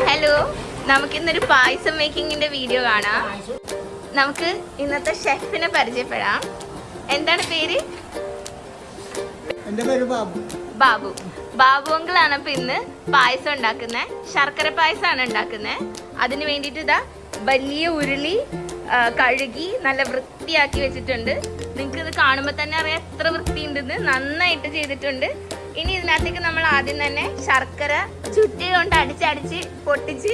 Hello, നമുക്കിന്നൊരു പായസം മേക്കിങ്ങിന്റെ video കാണാം. നമുക്ക് ഇന്നത്തെ ഷെഫിനെ പരിചയപ്പെടാം. എന്താണ് പേര്? എൻ്റെ പേര് ബാബു. ബാബു. ബാബു അങ്കിളാണ് ഇപ്പൊ ഇന്ന് പായസം ഉണ്ടാക്കുന്നത്. ശർക്കര പായസമാണ് ഉണ്ടാക്കുന്നത്. അതിന് വേണ്ടിയിട്ട് ഇതാ വലിയ ഉരുളി കഴുകി നല്ല വൃത്തിയാക്കി വെച്ചിട്ടുണ്ട്. നിങ്ങൾക്ക് ഇത് കാണുമ്പോൾ തന്നെ അറിയാം എത്ര വൃത്തിയുണ്ടെന്ന്. നന്നായിട്ട് ചെയ്തിട്ടുണ്ട്. ഇനി ഇതിനകത്തേക്ക് നമ്മൾ ആദ്യം തന്നെ ശർക്കര ചുറ്റി കൊണ്ട് അടിച്ചടിച്ച് പൊട്ടിച്ച്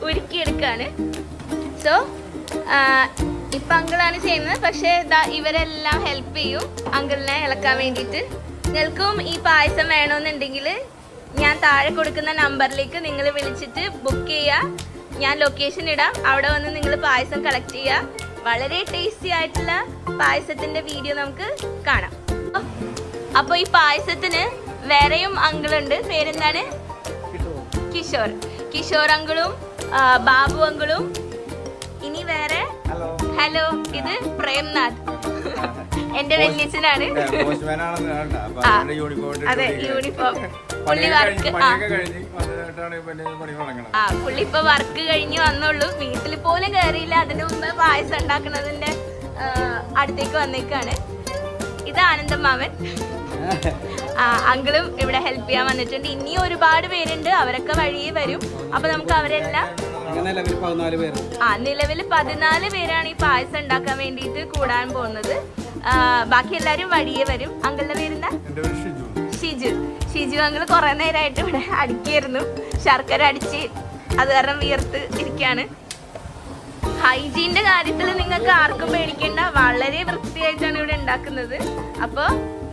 ഉരുക്കിയെടുക്കുകയാണ്. സോ ഇപ്പം അങ്കിളാണ് ചെയ്യുന്നത്. പക്ഷേ ഇവരെല്ലാം ഹെൽപ്പ് ചെയ്യും അങ്കിളിനെ ഇളക്കാൻ വേണ്ടിയിട്ട്. നിങ്ങൾക്കും ഈ പായസം വേണമെന്നുണ്ടെങ്കിൽ ഞാൻ താഴെ കൊടുക്കുന്ന നമ്പറിലേക്ക് നിങ്ങൾ വിളിച്ചിട്ട് ബുക്ക് ചെയ്യുക. ഞാൻ ലൊക്കേഷൻ ഇടാം. അവിടെ വന്ന് നിങ്ങൾ പായസം കളക്ട് ചെയ്യുക. വളരെ ടേസ്റ്റി ആയിട്ടുള്ള പായസത്തിന്റെ വീഡിയോ നമുക്ക് കാണാം. അപ്പോൾ ഈ പായസത്തിന് വേറെയും അങ്കിളുണ്ട്. പേരെന്താണ്? കിഷോർ. കിഷോർ അങ്കിളും ബാബു അങ്കിളും. ഇനി വേറെ ഹലോ, ഇത് പ്രേംനാഥ്, എന്റെ വല്യച്ഛനാണ്. അതെ, യൂണിഫോം. പുള്ളി വർക്ക് പുള്ളി ഇപ്പൊ വർക്ക് കഴിഞ്ഞ് വന്നുള്ളൂ. വീട്ടിൽ പോലും കയറിയില്ല. അതിനു മുമ്പ് പായസം ഉണ്ടാക്കുന്നതിന്റെ അടുത്തേക്ക് വന്നേക്കാണ്. ഇത് ആനന്ദം മാമൻ. അങ്കിളും ഇവിടെ ഹെൽപ്പ് ചെയ്യാൻ വന്നിട്ടുണ്ട്. ഇനിയും ഒരുപാട് പേരുണ്ട്. അവരൊക്കെ വഴിയേ വരും. അപ്പൊ നമുക്ക് അവരെല്ലാം നിലവിൽ 14 പേരാണ് ഈ പായസം ഉണ്ടാക്കാൻ വേണ്ടിയിട്ട് കൂടാൻ പോകുന്നത്. ബാക്കി എല്ലാരും വഴിയേ വരും. അങ്കിളുടെ പേരെന്താ? ഷിജു. ഷിജു അങ്കിള് കുറെ നേരമായിട്ട് ഇവിടെ അടിക്കായിരുന്നു. ശർക്കര അടിച്ച് അത് കാരണം വിയർത്ത് ഇരിക്കാണ്. ഹൈജീന്റെ കാര്യത്തിൽ നിങ്ങൾക്ക് ആർക്കും പേടിക്കേണ്ട. വളരെ വൃത്തിയായിട്ടാണ് ഇവിടെ ഉണ്ടാക്കുന്നത്. അപ്പൊ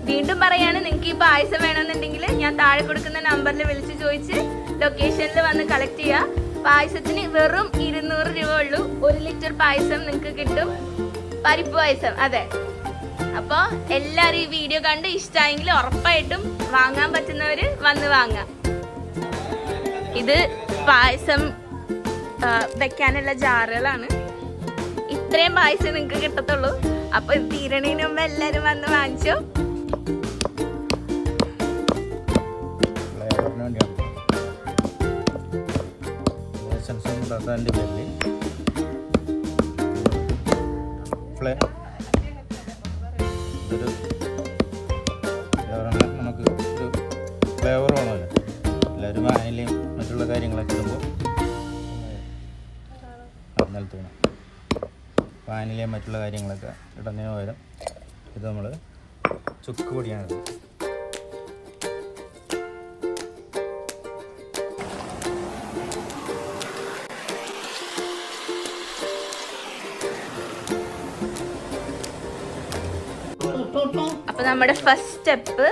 വീണ്ടും പറയാണ്, നിങ്ങൾക്ക് ഈ പായസം വേണമെന്നുണ്ടെങ്കിൽ ഞാൻ താഴെ കൊടുക്കുന്ന നമ്പറിൽ വിളിച്ച് ചോദിച്ച് ലൊക്കേഷനിൽ വന്ന് കളക്ട് ചെയ്യുക. പായസത്തിന് വെറും 200 രൂപ ഉള്ളൂ. 1 ലിറ്റർ പായസം നിങ്ങൾക്ക് കിട്ടും. പരിപ്പ് പായസം. അതെ. അപ്പോൾ എല്ലാവരും ഈ വീഡിയോ കണ്ട് ഇഷ്ടമായെങ്കിൽ ഉറപ്പായിട്ടും വാങ്ങാൻ പറ്റുന്നവര് വന്ന് വാങ്ങാം. ഇത് പായസം വെക്കാനുള്ള ജാറുകളാണ്. ഇത്രയും പായസം നിങ്ങൾക്ക് കിട്ടത്തുള്ളൂ. അപ്പൊ തീരണീന് മുമ്പ് എല്ലാരും വന്ന് വാങ്ങിച്ചോ. നമുക്ക് ഒരു ഫ്ലേവർ വേണമല്ലോ. എല്ലാവരും വാനിലയും മറ്റുള്ള കാര്യങ്ങളൊക്കെ ഇടുമ്പോൾ നിലത്ത് വേണം. വാനിലയും മറ്റുള്ള കാര്യങ്ങളൊക്കെ ഇടുന്നതിന് പകരം ഇത് നമ്മൾ ചുക്ക് പൊടിയാണ്. അപ്പൊ നമ്മുടെ ഫസ്റ്റ് സ്റ്റെപ്പ്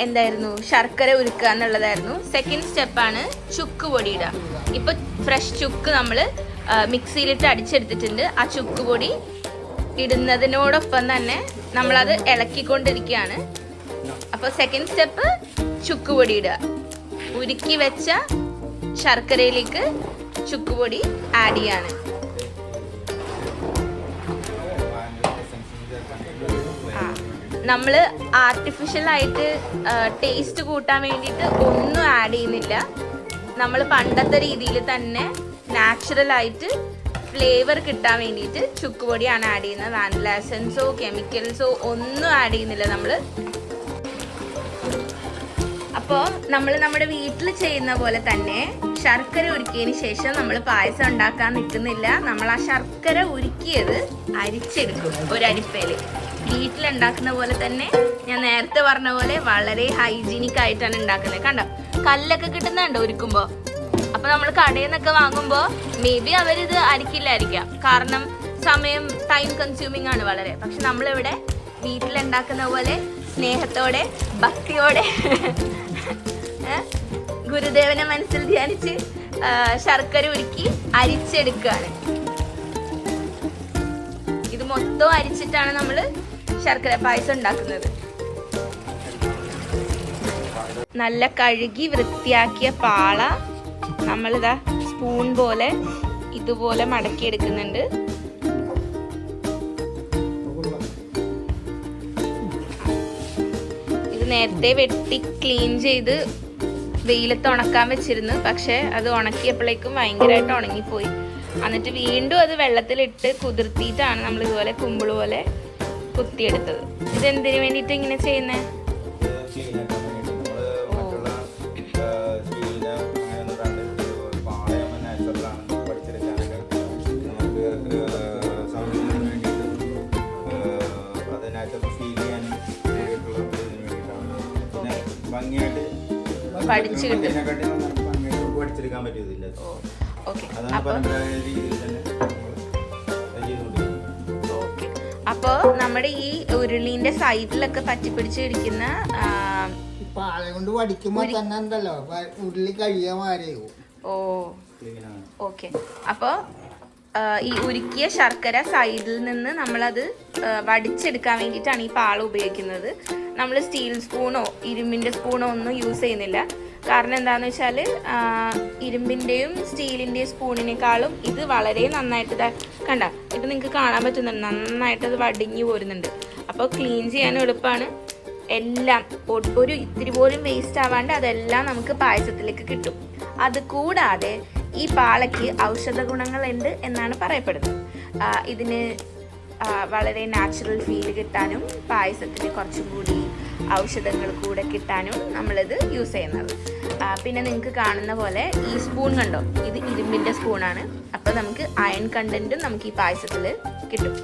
എന്തായിരുന്നു? ശർക്കര ഉരുക്കുക എന്നുള്ളതായിരുന്നു. സെക്കൻഡ് സ്റ്റെപ്പാണ് ചുക്ക് പൊടി ഇടുക. ഇപ്പൊ ഫ്രഷ് ചുക്ക് നമ്മൾ മിക്സിയിലിട്ട് അടിച്ചെടുത്തിട്ടുണ്ട്. ആ ചുക്ക് പൊടി ഇടുന്നതിനോടൊപ്പം തന്നെ നമ്മളത് ഇളക്കിക്കൊണ്ടിരിക്കുകയാണ്. അപ്പോൾ സെക്കൻഡ് സ്റ്റെപ്പ് ചുക്ക് പൊടി ഇടുക. ഉരുക്കി വെച്ച ശർക്കരയിലേക്ക് ചുക്ക് പൊടി ആഡ് ചെയ്യാണ്. നമ്മൾ ആർട്ടിഫിഷ്യൽ ആയിട്ട് ടേസ്റ്റ് കൂട്ടാൻ വേണ്ടിയിട്ട് ഒന്നും ആഡ് ചെയ്യുന്നില്ല. നമ്മൾ പണ്ടത്തെ രീതിയിൽ തന്നെ നാച്ചുറൽ ആയിട്ട് ഫ്ലേവർ കിട്ടാൻ വേണ്ടിയിട്ട് ചുക്ക് പൊടിയാണ് ആഡ് ചെയ്യുന്നത്. വാനില എസൻസോ കെമിക്കൽസോ ഒന്നും ആഡ് ചെയ്യുന്നില്ല നമ്മൾ. അപ്പോൾ നമ്മൾ നമ്മുടെ വീട്ടിൽ ചെയ്യുന്ന പോലെ തന്നെ ശർക്കര ഉരുക്കിയതിന് ശേഷം നമ്മൾ പായസം ഉണ്ടാക്കാൻ നിൽക്കുന്നില്ല. നമ്മൾ ആ ശർക്കര ഉരുക്കിയത് അരിച്ചെടുക്കും ഒരു അരിപ്പയിൽ. വീട്ടിലുണ്ടാക്കുന്ന പോലെ തന്നെ ഞാൻ നേരത്തെ പറഞ്ഞ പോലെ വളരെ ഹൈജീനിക് ആയിട്ടാണ് ഉണ്ടാക്കുന്നത്. കണ്ടോ, കല്ലൊക്കെ കിട്ടുന്നുണ്ടോ ഉരുക്കുമ്പോൾ? അപ്പൊ നമ്മൾ കടയിൽ നിന്നൊക്കെ വാങ്ങുമ്പോൾ മേ ബി അവരിത് അരിക്കില്ലായിരിക്കാം. കാരണം ടൈം കൺസ്യൂമിങ് ആണ് വളരെ. പക്ഷെ നമ്മളിവിടെ വീട്ടിലുണ്ടാക്കുന്ന പോലെ സ്നേഹത്തോടെ ഭക്തിയോടെ ഗുരുദേവനെ മനസ്സിൽ ധ്യാനിച്ച് ശർക്കര ഉരുക്കി അരിച്ചെടുക്കുകയാണ്. ഇത് മൊത്തം അരിച്ചിട്ടാണ് നമ്മൾ ശർക്കര പായസം ഉണ്ടാക്കുന്നത്. നല്ല കഴുകി വൃത്തിയാക്കിയ പാള നമ്മളിതാ സ്പൂൺ പോലെ ഇതുപോലെ മടക്കിയെടുക്കുന്നുണ്ട്. ഇത് നേരത്തെ വെട്ടി ക്ലീൻ ചെയ്ത് വെയിലത്ത് ഉണക്കാൻ വെച്ചിരുന്നു. പക്ഷെ അത് ഉണക്കിയപ്പോഴേക്കും ഭയങ്കരമായിട്ട് ഉണങ്ങിപ്പോയി. എന്നിട്ട് വീണ്ടും അത് വെള്ളത്തിലിട്ട് കുതിർത്തിയിട്ടാണ് നമ്മൾ ഇതുപോലെ കുമ്പിള് പോലെ കുത്തിയെടുത്തത്. ഇതെന്തിനു വേണ്ടിയിട്ട് ഇങ്ങനെ ചെയ്യുന്നേ? പഠിച്ചു കിട്ടും. അപ്പൊ നമ്മുടെ ഈ ഉരുളിന്റെ സൈഡിലൊക്കെ പറ്റിപ്പിടിച്ചിരിക്കുന്ന പാള കൊണ്ട് വടിക്കുമ്പോ തന്നെ ഉണ്ടല്ലോ ഉരുളി കഴിയാൻ മാറിയോ. ഓ ഓക്കെ. അപ്പൊ ഈ ഉരുക്കിയ ശർക്കര സൈഡിൽ നിന്ന് നമ്മളത് വടിച്ചെടുക്കാൻ വേണ്ടിയിട്ടാണ് ഈ പാള ഉപയോഗിക്കുന്നത്. നമ്മൾ സ്റ്റീൽ സ്പൂണോ ഇരുമ്പിൻ്റെ സ്പൂണോ ഒന്നും യൂസ് ചെയ്യുന്നില്ല. കാരണം എന്താണെന്ന് വെച്ചാൽ ഇരുമ്പിൻ്റെയും സ്റ്റീലിൻ്റെയും സ്പൂണിനേക്കാളും ഇത് വളരെ നന്നായിട്ട് കണ്ട ഇത് നിങ്ങൾക്ക് കാണാൻ പറ്റുന്നുണ്ട്. നന്നായിട്ട് അത് വടിഞ്ഞു പോരുന്നുണ്ട്. അപ്പോൾ ക്ലീൻ ചെയ്യാൻ എളുപ്പമാണ്. എല്ലാം ഒരു ഇത്തിരി പോലും വേസ്റ്റ് ആവാണ്ട് അതെല്ലാം നമുക്ക് പായസത്തിലേക്ക് കിട്ടും. അത് കൂടാതെ ഈ പാളയ്ക്ക് ഔഷധ ഗുണങ്ങളുണ്ട് എന്നാണ് പറയപ്പെടുന്നത്. ഇതിന് വളരെ നാച്ചുറൽ ഫീൽ കിട്ടാനും പായസത്തിന് കുറച്ചും കൂടി ഔഷധങ്ങൾ കൂടെ കിട്ടാനും നമ്മളിത് യൂസ് ചെയ്യുന്നത്. പിന്നെ നിങ്ങൾക്ക് കാണുന്ന പോലെ ഈ സ്പൂൺ കണ്ടോ, ഇത് ഇരുമ്പിൻ്റെ സ്പൂണാണ്. അപ്പോൾ നമുക്ക് അയൺ കണ്ടൻറ്റും നമുക്ക് ഈ പായസത്തിൽ കിട്ടും.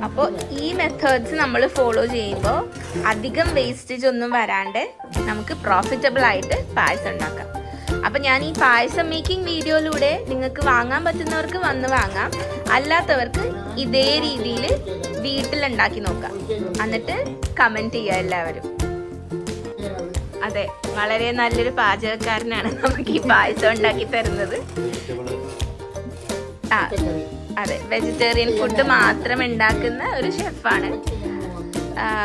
അപ്പോൾ ഈ മെത്തേഡ്സ് നമ്മൾ ഫോളോ ചെയ്യുമ്പോൾ അധികം വേസ്റ്റേജ് ഒന്നും വരാണ്ട് നമുക്ക് പ്രോഫിറ്റബിൾ ആയിട്ട് പായസം ഉണ്ടാക്കാം. അപ്പം ഞാൻ ഈ പായസം മേക്കിംഗ് വീഡിയോയിലൂടെ നിങ്ങൾക്ക് വാങ്ങാൻ പറ്റുന്നവർക്ക് വന്ന് വാങ്ങാം, അല്ലാത്തവർക്ക് ഇതേ രീതിയിൽ വീട്ടിലുണ്ടാക്കി നോക്കാം. എന്നിട്ട് കമൻറ്റ് ചെയ്യുക എല്ലാവരും. അതെ, വളരെ നല്ലൊരു പാചകക്കാരനാണ് നമുക്ക് ഈ പായസം ഉണ്ടാക്കി തരുന്നത്. അതെ, വെജിറ്റേറിയൻ ഫുഡ് മാത്രം ഉണ്ടാക്കുന്ന ഒരു ഷെഫാണ്.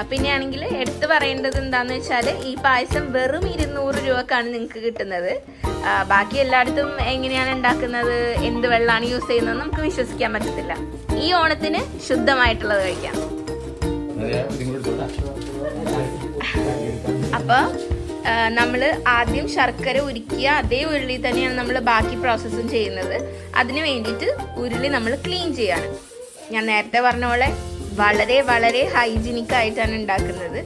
പിന്നെ ആണെങ്കിൽ എടുത്തു പറയേണ്ടത് എന്താന്ന് വെച്ചാൽ ഈ പായസം വെറും 200 രൂപക്കാണ് നിങ്ങൾക്ക് കിട്ടുന്നത്. ബാക്കി എല്ലായിടത്തും എങ്ങനെയാണ് ഉണ്ടാക്കുന്നത്, എന്ത് വെള്ളമാണ് യൂസ് ചെയ്യുന്നത് നമുക്ക് വിശ്വസിക്കാൻ പറ്റത്തില്ല. ഈ ഓണത്തിന് ശുദ്ധമായിട്ടുള്ളത് കഴിക്കാം. അപ്പോൾ നമ്മൾ ആദ്യം ശർക്കര ഉരുക്കിയ അതേ ഉരുളി തന്നെയാണ് നമ്മൾ ബാക്കി പ്രോസസ്സും ചെയ്യുന്നത്. അതിന് വേണ്ടിയിട്ട് ഉരുളി നമ്മൾ ക്ലീൻ ചെയ്യാണ്. ഞാൻ നേരത്തെ പറഞ്ഞ പോലെ വളരെ വളരെ ഹൈജീനിക് ആയിട്ടാണ് ഉണ്ടാക്കുന്നത്.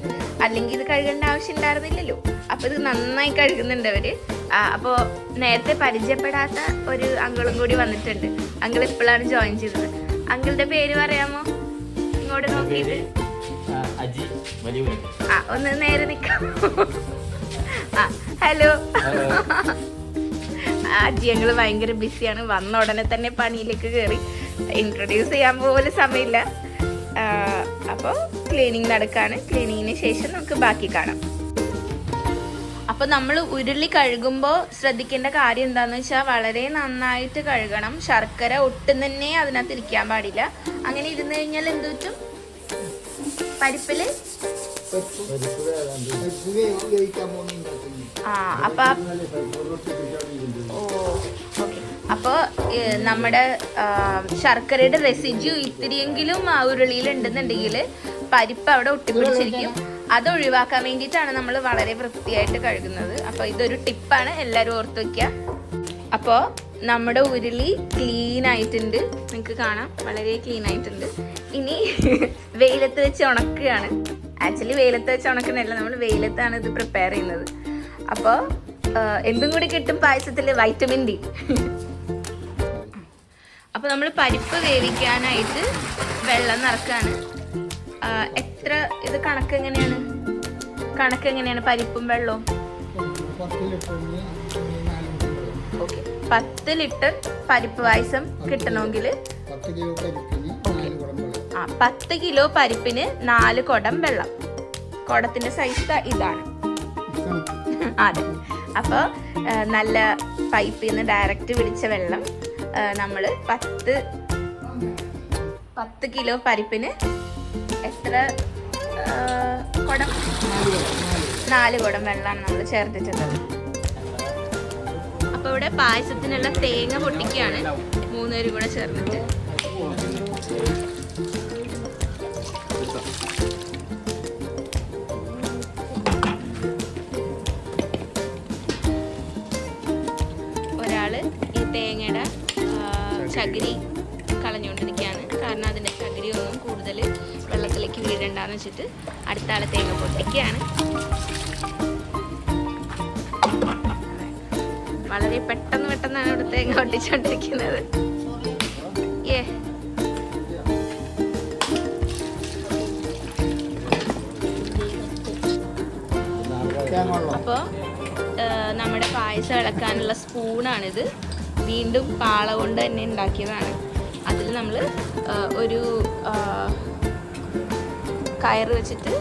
അല്ലെങ്കിൽ ഇത് കഴുകേണ്ട ആവശ്യം ഉണ്ടായിരുന്നില്ലല്ലോ. അപ്പോൾ ഇത് നന്നായി കഴുകുന്നുണ്ട് അവർ. അപ്പോൾ നേരത്തെ പരിചയപ്പെടാത്ത ഒരു അങ്കിളും കൂടി വന്നിട്ടുണ്ട്. അങ്കിൾ ഇപ്പോഴാണ് ജോയിൻ ചെയ്തത്. അങ്കിളുടെ പേര് പറയാമോ? ഇങ്ങോട്ട് നോക്കിയിട്ട് ഒന്ന് നേരെ നിൽക്കാമോ? ഹലോ. അജി ഞങ്ങൾ ഭയങ്കര ബിസിയാണ്. വന്ന ഉടനെ തന്നെ പണിയിലേക്ക് കയറി. ഇൻട്രൊഡ്യൂസ് ചെയ്യാൻ പോലും സമയമില്ല. അപ്പോൾ ക്ലീനിങ് നടക്കാണ്. ക്ലീനിങ്ങിന് ശേഷം നമുക്ക് ബാക്കി കാണാം. അപ്പോൾ നമ്മൾ ഉരുളി കഴുകുമ്പോൾ ശ്രദ്ധിക്കേണ്ട കാര്യം എന്താണെന്ന് വെച്ചാൽ വളരെ നന്നായിട്ട് കഴുകണം. ശർക്കര ഒട്ടും തന്നെ അതിനകത്ത് ഇരിക്കാൻ പാടില്ല. അങ്ങനെ ഇരുന്ന് കഴിഞ്ഞാൽ എന്ത് പറ്റും? പരിപ്പിൽ അപ്പോൾ നമ്മുടെ ശർക്കരയുടെ റെസിഡ്യൂ ഇത്തിരിയെങ്കിലും ആ ഉരുളിയിൽ ഉണ്ടെന്നുണ്ടെങ്കിൽ പരിപ്പ് അവിടെ ഒട്ടിപ്പിടിച്ചിരിക്കും. അത് ഒഴിവാക്കാൻ വേണ്ടിയിട്ടാണ് നമ്മൾ വളരെ വൃത്തിയായിട്ട് കഴുകുന്നത്. അപ്പോൾ ഇതൊരു ടിപ്പാണ്, എല്ലാവരും ഓർത്ത് വയ്ക്കുക. അപ്പോൾ നമ്മുടെ ഉരുളി ക്ലീൻ ആയിട്ടുണ്ട്, നിങ്ങൾക്ക് കാണാം, വളരെ ക്ലീൻ ആയിട്ടുണ്ട്. ഇനി വെയിലത്ത് വെച്ച് ഉണക്കുകയാണ്. ആക്ച്വലി വെയിലത്ത് വെച്ച് ഉണക്കുന്നതല്ല, നമ്മൾ വെയിലത്താണ് ഇത് പ്രിപ്പയർ ചെയ്യുന്നത്. അപ്പോൾ എന്തും കൂടി കിട്ടും പായസത്തിൽ, വൈറ്റമിൻ ഡി. അപ്പോൾ നമ്മൾ പരിപ്പ് വേവിക്കാനായിട്ട് വെള്ളം നിറക്കാണ്. എത്ര ഇത് കണക്കെങ്ങനെയാണ് പരിപ്പും വെള്ളവും? ഓക്കെ, 10 ലിറ്റർ പരിപ്പ് പായസം കിട്ടണമെങ്കിൽ 10 കിലോ പരിപ്പിന് 4 കുടം വെള്ളം. കുടത്തിന്റെ സൈസ് ഇതാണ്. അതെ. അപ്പോൾ നല്ല പൈപ്പിൽ നിന്ന് ഡയറക്റ്റ് പിടിച്ച വെള്ളം നമ്മൾ 10 10 കിലോ പരിപ്പിന് എത്ര കുടം? 4 കുടം വെള്ളമാണ് നമ്മൾ ചേർത്തിട്ടുള്ളത്. അപ്പോൾ ഇവിടെ പായസത്തിനുള്ള തേങ്ങ പൊട്ടിക്കുകയാണ് 3 പേരും കൂടെ ചേർന്നിട്ട്. ഒരാള് ഈ തേങ്ങയുടെ ചകിരി കളഞ്ഞുകൊണ്ടിരിക്കുകയാണ്. കാരണം അതിൻ്റെ ചകിരി ഒന്നും കൂടുതൽ വെള്ളത്തിലേക്ക് വീഴണ്ടെന്ന് വെച്ചിട്ട് അടുത്ത ആള് തേങ്ങ പൊട്ടിക്കുകയാണ്. വളരെ പെട്ടെന്നാണ് ഇവിടെ തേങ്ങ പൊട്ടിച്ചോണ്ടിരിക്കുന്നത്. അപ്പോൾ നമ്മുടെ പായസം ഇളക്കാനുള്ള സ്പൂണാണിത്. വീണ്ടും പാള കൊണ്ട് തന്നെ ഉണ്ടാക്കിയതാണ്. അതിൽ നമ്മൾ ഒരു കയറ് വെച്ചിട്ട്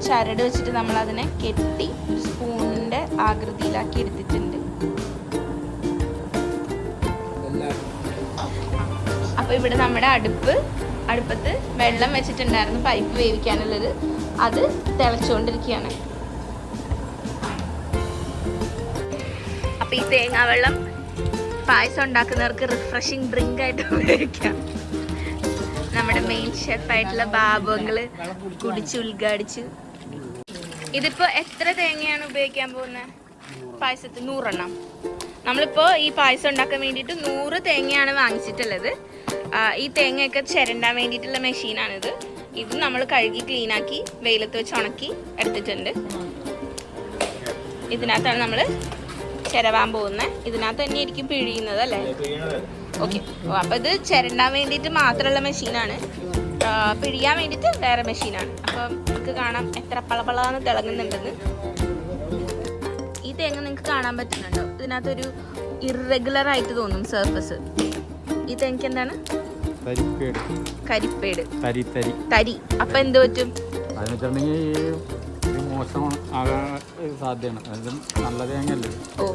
ചരട് വെച്ചിട്ട് നമ്മൾ അതിനെ കെട്ടി സ്പൂണിന്റെ ആകൃതിയിലാക്കി എടുത്തിട്ടുണ്ട്. അപ്പൊ ഇവിടെ നമ്മുടെ അടുപ്പത്ത് വെള്ളം വെച്ചിട്ടുണ്ടായിരുന്നു പരിപ്പ് വേവിക്കാനുള്ളത്. അത് തിളച്ചുകൊണ്ടിരിക്കുകയാണ്. അപ്പൊ ഈ തേങ്ങാവെള്ളം പായസം ഉണ്ടാക്കുന്നവർക്ക് റിഫ്രഷിങ് ഡ്രിങ്ക് ആയിട്ട് ഉപയോഗിക്കാം. നമ്മുടെ മെയിൻ ഷെഫായിട്ടുള്ള ബാബുങ്ങള് കുടിച്ച് ഉദ്ഘാടിച്ചു. ഇതിപ്പോ എത്ര തേങ്ങയാണ് ഉപയോഗിക്കാൻ പോകുന്നത് പായസത്തിൽ? 100 എണ്ണം. നമ്മളിപ്പോ ഈ പായസം ഉണ്ടാക്കാൻ വേണ്ടിയിട്ട് 100 തേങ്ങയാണ് വാങ്ങിച്ചിട്ടുള്ളത്. ഈ തേങ്ങയൊക്കെ ചിരണ്ടാൻ വേണ്ടിയിട്ടുള്ള മെഷീനാണിത്. ഇത് നമ്മൾ കഴുകി ക്ലീനാക്കി വെയിലത്ത് വെച്ച് ഉണക്കി എടുത്തിട്ടുണ്ട്. ഇതിനകത്താണ് നമ്മൾ ചിരവാൻ പോകുന്നത്. ഇതിനകത്ത് തന്നെ ആയിരിക്കും പിഴിയുന്നത് അല്ലേ? ഓക്കെ. അപ്പോൾ ഇത് ചിരണ്ടാൻ വേണ്ടിയിട്ട് മാത്രമുള്ള മെഷീനാണ്. പിഴിയാൻ വേണ്ടിയിട്ട് വേറെ മെഷീനാണ്. അപ്പം നിങ്ങൾക്ക് കാണാം എത്ര പളപളാന്ന് തിളങ്ങുന്നുണ്ടെന്ന്. ഈ തേങ്ങ നിങ്ങൾക്ക് കാണാൻ പറ്റുന്നുണ്ടോ? ഇതിനകത്തൊരു ഇറഗുലർ ആയിട്ട് തോന്നും സർഫസ്. ഈ തേങ്ങയ്ക്ക് എന്താണ്? കരിപ്പേട്. തരി. അപ്പൊ എന്ത് പറ്റും? ഓ,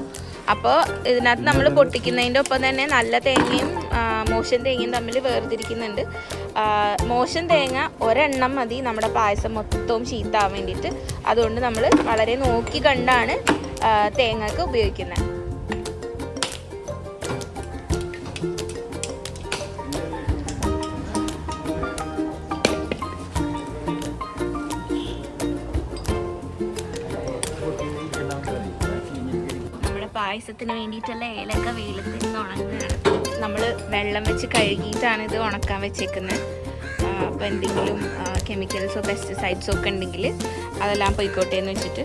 അപ്പോൾ ഇതിനകത്ത് നമ്മൾ പൊട്ടിക്കുന്നതിൻ്റെ ഒപ്പം തന്നെ നല്ല തേങ്ങയും മോശം തേങ്ങയും തമ്മിൽ വേർതിരിക്കുന്നുണ്ട്. മോശം തേങ്ങ ഒരെണ്ണം മതി നമ്മുടെ പായസം മൊത്തവും ചീത്താവാൻ വേണ്ടിയിട്ട്. അതുകൊണ്ട് നമ്മൾ വളരെ നോക്കി കണ്ടാണ് തേങ്ങക്ക് ഉപയോഗിക്കുന്നത്. പായസത്തിന് വേണ്ടിയിട്ടുള്ള ഏലക്ക വെയിലത്ത് നിന്ന് ഉണങ്ങുകയാണ്. നമ്മൾ വെള്ളം വെച്ച് കഴുകിയിട്ടാണ് ഇത് ഉണക്കാൻ വെച്ചേക്കുന്നത്. അപ്പോൾ എന്തെങ്കിലും കെമിക്കൽസോ പെസ്റ്റിസൈഡ്സോ ഒക്കെ ഉണ്ടെങ്കിൽ അതെല്ലാം പോയിക്കോട്ടെ എന്ന് വെച്ചിട്ട്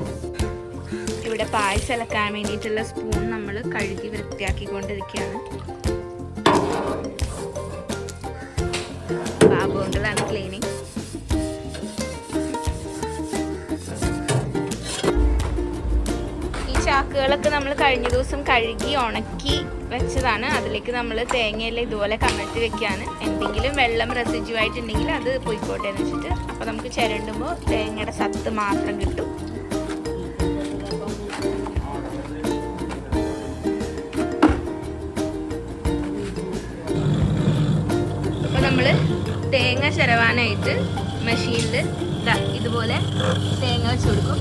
ഇവിടെ പായസം ഇളക്കാൻ വേണ്ടിയിട്ടുള്ള സ്പൂൺ നമ്മൾ കഴുകി വൃത്തിയാക്കിക്കൊണ്ടിരിക്കുകയാണ്. ബാബുകളാണ് ക്ലീനിങ്. ചാക്കുകളൊക്കെ നമ്മൾ കഴിഞ്ഞ ദിവസം കഴുകി ഉണക്കി വെച്ചതാണ്. അതിലേക്ക് നമ്മൾ തേങ്ങയെല്ലാം ഇതുപോലെ കമഴ്ത്തി വെക്കുകയാണ്. എന്തെങ്കിലും വെള്ളം റെസിഡ്യൂ ആയിട്ടുണ്ടെങ്കിൽ അത് പോയിക്കോട്ടെ എന്ന് വെച്ചിട്ട്. അപ്പോൾ നമുക്ക് ചിരണ്ടുമ്പോൾ തേങ്ങയുടെ സത്ത് മാത്രം കിട്ടും. അപ്പോൾ നമ്മൾ തേങ്ങ ചിരവാനായിട്ട് മെഷീനിൽ ഇതുപോലെ തേങ്ങ വെച്ച് കൊടുക്കും.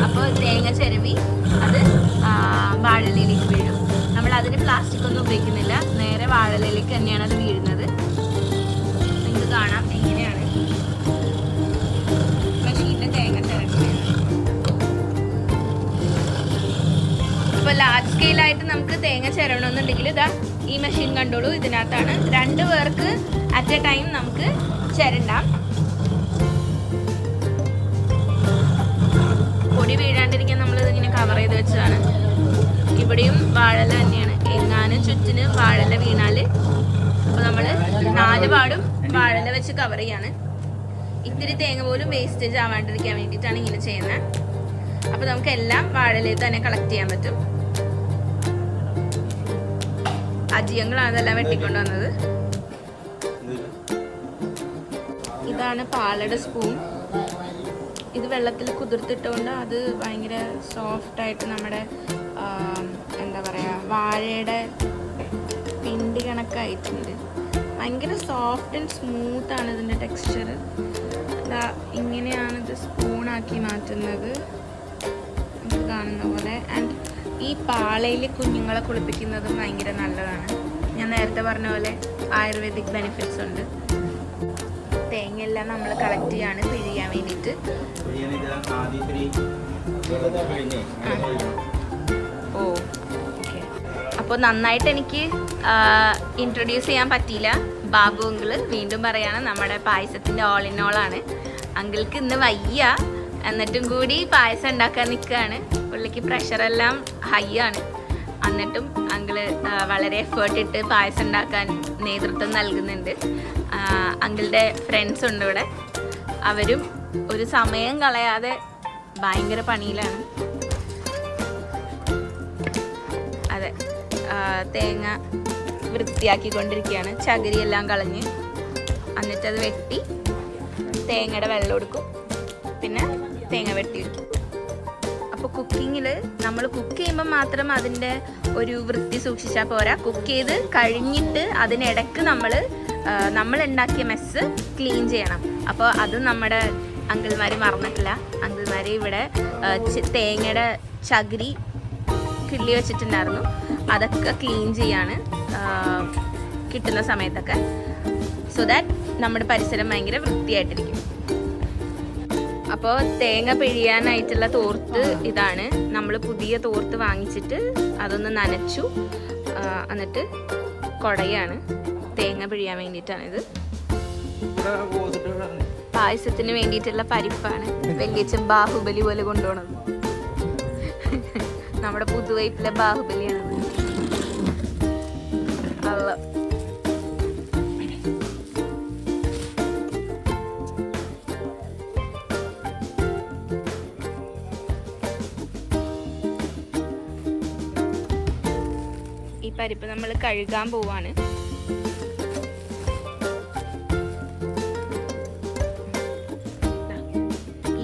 അപ്പോൾ തേങ്ങ ചിരവി അത് വാഴയിലേക്ക് വീഴും. നമ്മൾ അതിന് പ്ലാസ്റ്റിക് ഒന്നും ഉപയോഗിക്കുന്നില്ല. നേരെ വാഴയിലേക്ക് തന്നെയാണ് അത് വീഴുന്നത്. നിങ്ങൾക്ക് കാണാം എങ്ങനെയാണ് മെഷീനിൽ തേങ്ങ ചിരവുന്നത്. അപ്പോൾ ലാർജ് സ്കെയിലായിട്ട് നമുക്ക് തേങ്ങ ചിരവണമെന്നുണ്ടെങ്കിൽ ഇതാ ഈ മെഷീൻ കണ്ടോളൂ. ഇതിനകത്താണ് 2 പേർക്ക് അറ്റ് എ ടൈം നമുക്ക് ചിരണ്ടാം. പൊടി വീഴാണ്ടിരിക്കാൻ നമ്മളിതിങ്ങനെ കവർ ചെയ്ത് വെച്ചതാണ്. ഇവിടെയും വാഴല തന്നെയാണ്. എങ്ങാനും ചുറ്റിന് വാഴല വീണാൽ അപ്പോൾ നമ്മൾ 4 പാടും വാഴല വെച്ച് കവർ ചെയ്യാണ്. ഇത്തിരി തേങ്ങ പോലും വേസ്റ്റേജ് ആവാണ്ടിരിക്കാൻ വേണ്ടിയിട്ടാണ് ഇങ്ങനെ ചെയ്യുന്നത്. അപ്പോൾ നമുക്ക് എല്ലാം വാഴലയിൽ തന്നെ കളക്ട് ചെയ്യാൻ പറ്റും. അജിയങ്ങളാണ് ഇതെല്ലാം വെട്ടിക്കൊണ്ട് വന്നത്. ഇതാണ് പാലയുടെ സ്പൂൺ. ഇത് വെള്ളത്തിൽ കുതിർത്തിട്ടുകൊണ്ട് അത് ഭയങ്കര സോഫ്റ്റായിട്ട് നമ്മുടെ എന്താ പറയുക വാഴയുടെ പിണ്ടി കണക്കായിട്ടുണ്ട്. ഭയങ്കര സോഫ്റ്റ് ആൻഡ് സ്മൂത്ത് ആണ് ഇതിൻ്റെ ടെക്സ്ചർ. ഇങ്ങനെയാണ് ഇത് സ്പൂണാക്കി മാറ്റുന്നത് കാണുന്ന പോലെ. ആൻഡ് ഈ പാളയിൽ കുഞ്ഞുങ്ങളെ കുളിപ്പിക്കുന്നതും ഭയങ്കര നല്ലതാണ്. ഞാൻ നേരത്തെ പറഞ്ഞ പോലെ ആയുർവേദിക് ബെനിഫിറ്റ്സ് ഉണ്ട്. തേങ്ങയെല്ലാം നമ്മൾ കളക്ട് ചെയ്യാണ് പിഴിയാൻ വേണ്ടിയിട്ട്. ഓ ഓക്കെ. അപ്പോൾ നന്നായിട്ട് എനിക്ക് ഇൻട്രൊഡ്യൂസ് ചെയ്യാൻ പറ്റിയില്ല. ബാബു അങ്കിള് വീണ്ടും പറയാണ് നമ്മുടെ പായസത്തിൻ്റെ ഓൾ ഇൻ ഓൾ ആണ്. അങ്കിൾക്ക് ഇന്ന് വയ്യ, എന്നിട്ടും കൂടി പായസം ഉണ്ടാക്കാൻ നിൽക്കുകയാണ്. പുള്ളിക്ക് പ്രഷറെല്ലാം ഹൈ ആണ്. എന്നിട്ടും അങ്കിള് വളരെ എഫേർട്ട് ഇട്ട് പായസം ഉണ്ടാക്കാൻ നേതൃത്വം നൽകുന്നുണ്ട്. അങ്കിളുടെ ഫ്രണ്ട്സ് ഉണ്ട് ഇവിടെ. അവരും ഒരു സമയം കളയാതെ ഭയങ്കര പണിയിലാണ്. അതെ, തേങ്ങ വൃത്തിയാക്കിക്കൊണ്ടിരിക്കുകയാണ്. ചകിരിയെല്ലാം കളഞ്ഞ് എന്നിട്ടത് വെട്ടി തേങ്ങയുടെ വെള്ളം എടുക്കും, പിന്നെ തേങ്ങ വെട്ടി വയ്ക്കും. അപ്പോൾ കുക്കിങ്ങിൽ നമ്മൾ കുക്ക് ചെയ്യുമ്പോൾ മാത്രം അതിൻ്റെ ഒരു വൃത്തി സൂക്ഷിച്ചാൽ പോരാ. കുക്ക് ചെയ്ത് കഴിഞ്ഞിട്ട് അതിനിടയ്ക്ക് നമ്മൾ ഉണ്ടാക്കിയ മെസ്സ് ക്ലീൻ ചെയ്യണം. അപ്പോൾ അത് നമ്മുടെ അങ്കിൾമാർ മറന്നിട്ടില്ല. അങ്കിൾമാർ ഇവിടെ തേങ്ങയുടെ ചകിരി കിള്ളി വെച്ചിട്ടുണ്ടായിരുന്നു. അതൊക്കെ ക്ലീൻ ചെയ്യാണ് കിട്ടുന്ന സമയത്തൊക്കെ, സോ ദാറ്റ് നമ്മുടെ പരിസരം ഭയങ്കര വൃത്തിയായിട്ടിരിക്കും. അപ്പോൾ തേങ്ങ പിഴിയാനായിട്ടുള്ള തോർത്ത് ഇതാണ്. നമ്മൾ പുതിയ തോർത്ത് വാങ്ങിച്ചിട്ട് അതൊന്ന് നനച്ചു, എന്നിട്ട് കുടയാണ്. തേങ്ങ പിഴിയാൻ വേണ്ടിയിട്ടാണിത്. പായസത്തിന് വേണ്ടിയിട്ടുള്ള പരിപ്പാണ്. വലിയച്ഛൻ ബാഹുബലി പോലെ കൊണ്ടുപോകണത്. നമ്മുടെ പുതുവൈപ്പിലെ ബാഹുബലിയാണത്. അല്ല, ഈ പരിപ്പ് നമ്മൾ കഴുകാൻ പോവാണ്.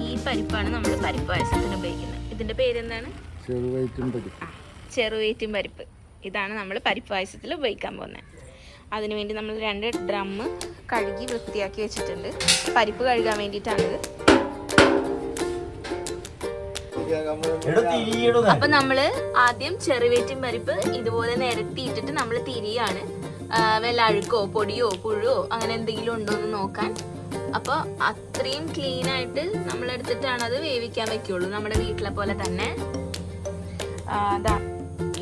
ഈ പരിപ്പാണ് നമ്മൾ പരിപ്പ് പായസത്തിന് ഉപയോഗിക്കുന്നത്. ഇതിന്റെ പേരെന്താണ്? ചെറുവയറ്റും പരിപ്പ്. ഇതാണ് നമ്മൾ പരിപ്പ് പായസത്തിൽ ഉപയോഗിക്കാൻ പോകുന്നത്. അതിനുവേണ്ടി നമ്മൾ 2 ഡ്രം കഴുകി വൃത്തിയാക്കി വെച്ചിട്ടുണ്ട്. പരിപ്പ് കഴുകാൻ വേണ്ടിയിട്ടാണിത്. അപ്പൊ നമ്മള് ആദ്യം ചെറുവയറ്റും പരിപ്പ് ഇതുപോലെ നിരത്തിയിട്ടിട്ട് നമ്മൾ തിരിയാണ്. വല്ല അഴുക്കോ പൊടിയോ പുഴുവോ അങ്ങനെ എന്തെങ്കിലും ഉണ്ടോ എന്ന് നോക്കാൻ. അപ്പൊ അത്രയും ക്ലീൻ ആയിട്ട് നമ്മൾ എടുത്തിട്ടാണ് അത് വേവിക്കാൻ വെക്കുള്ളൂ. നമ്മുടെ വീട്ടിലെ പോലെ തന്നെ. അതാ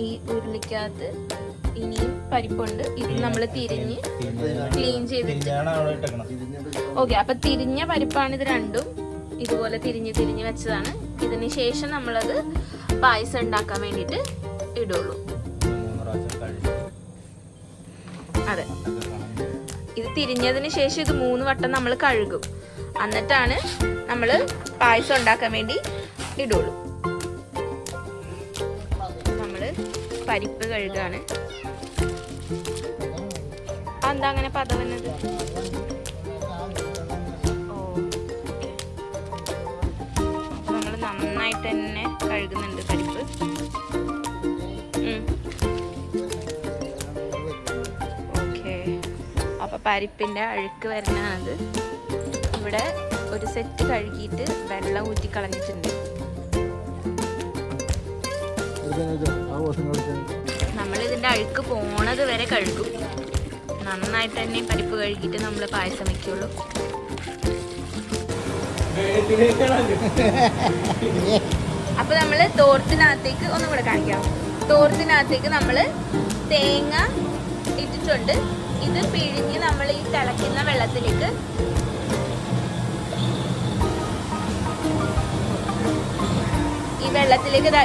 ഈ ഉരുളിക്കകത്ത് ഇനിയും പരിപ്പുണ്ട്. ഇത് നമ്മൾ തിരിഞ്ഞ് ക്ലീൻ ചെയ്തിട്ട്, ഓക്കെ. അപ്പൊ തിരിഞ്ഞ പരിപ്പാണ് ഇത് രണ്ടും. ഇതുപോലെ തിരിഞ്ഞ് തിരിഞ്ഞ് വെച്ചതാണ്. ഇതിന് ശേഷം നമ്മളത് പായസം ഉണ്ടാക്കാൻ വേണ്ടിയിട്ട് ഇടുള്ളൂ. അതെ, ഇത് തിരിഞ്ഞതിന് ശേഷം ഇത് 3 വട്ടം നമ്മൾ കഴുകും. എന്നിട്ടാണ് നമ്മൾ പായസം ഉണ്ടാക്കാൻ വേണ്ടി ഇടുള്ളൂ. നമ്മൾ പരിപ്പ് കഴുകാണ്. എന്താ അങ്ങനെ പദവന്നത്? നമ്മൾ നന്നായിട്ട് തന്നെ കഴുകുന്നുണ്ട് പരിപ്പ്. ഓക്കെ. അപ്പൊ പരിപ്പിന്റെ അഴുക്ക് വരുന്നതാണത്. ഇവിടെ ഒരു സെറ്റ് കഴുകിയിട്ട് വെള്ളം ഊറ്റി കളഞ്ഞിട്ടുണ്ട്. നമ്മൾ ഇതിന്റെ അഴുക്ക് പോണത് വരെ കഴുകും. നന്നായിട്ട് തന്നെ പരിപ്പ് കഴുകിയിട്ട് നമ്മൾ പായസം വെക്കുള്ളൂ. അപ്പൊ നമ്മള് തോർത്തിനകത്തേക്ക് ഒന്നും കൂടെ കാണിക്കാം. തോർത്തിനകത്തേക്ക് നമ്മള് തേങ്ങ ഇട്ടിട്ടുണ്ട്. ഇത് പിഴിഞ്ഞ് നമ്മൾ ഈ തിളയ്ക്കുന്ന വെള്ളത്തിലേക്ക്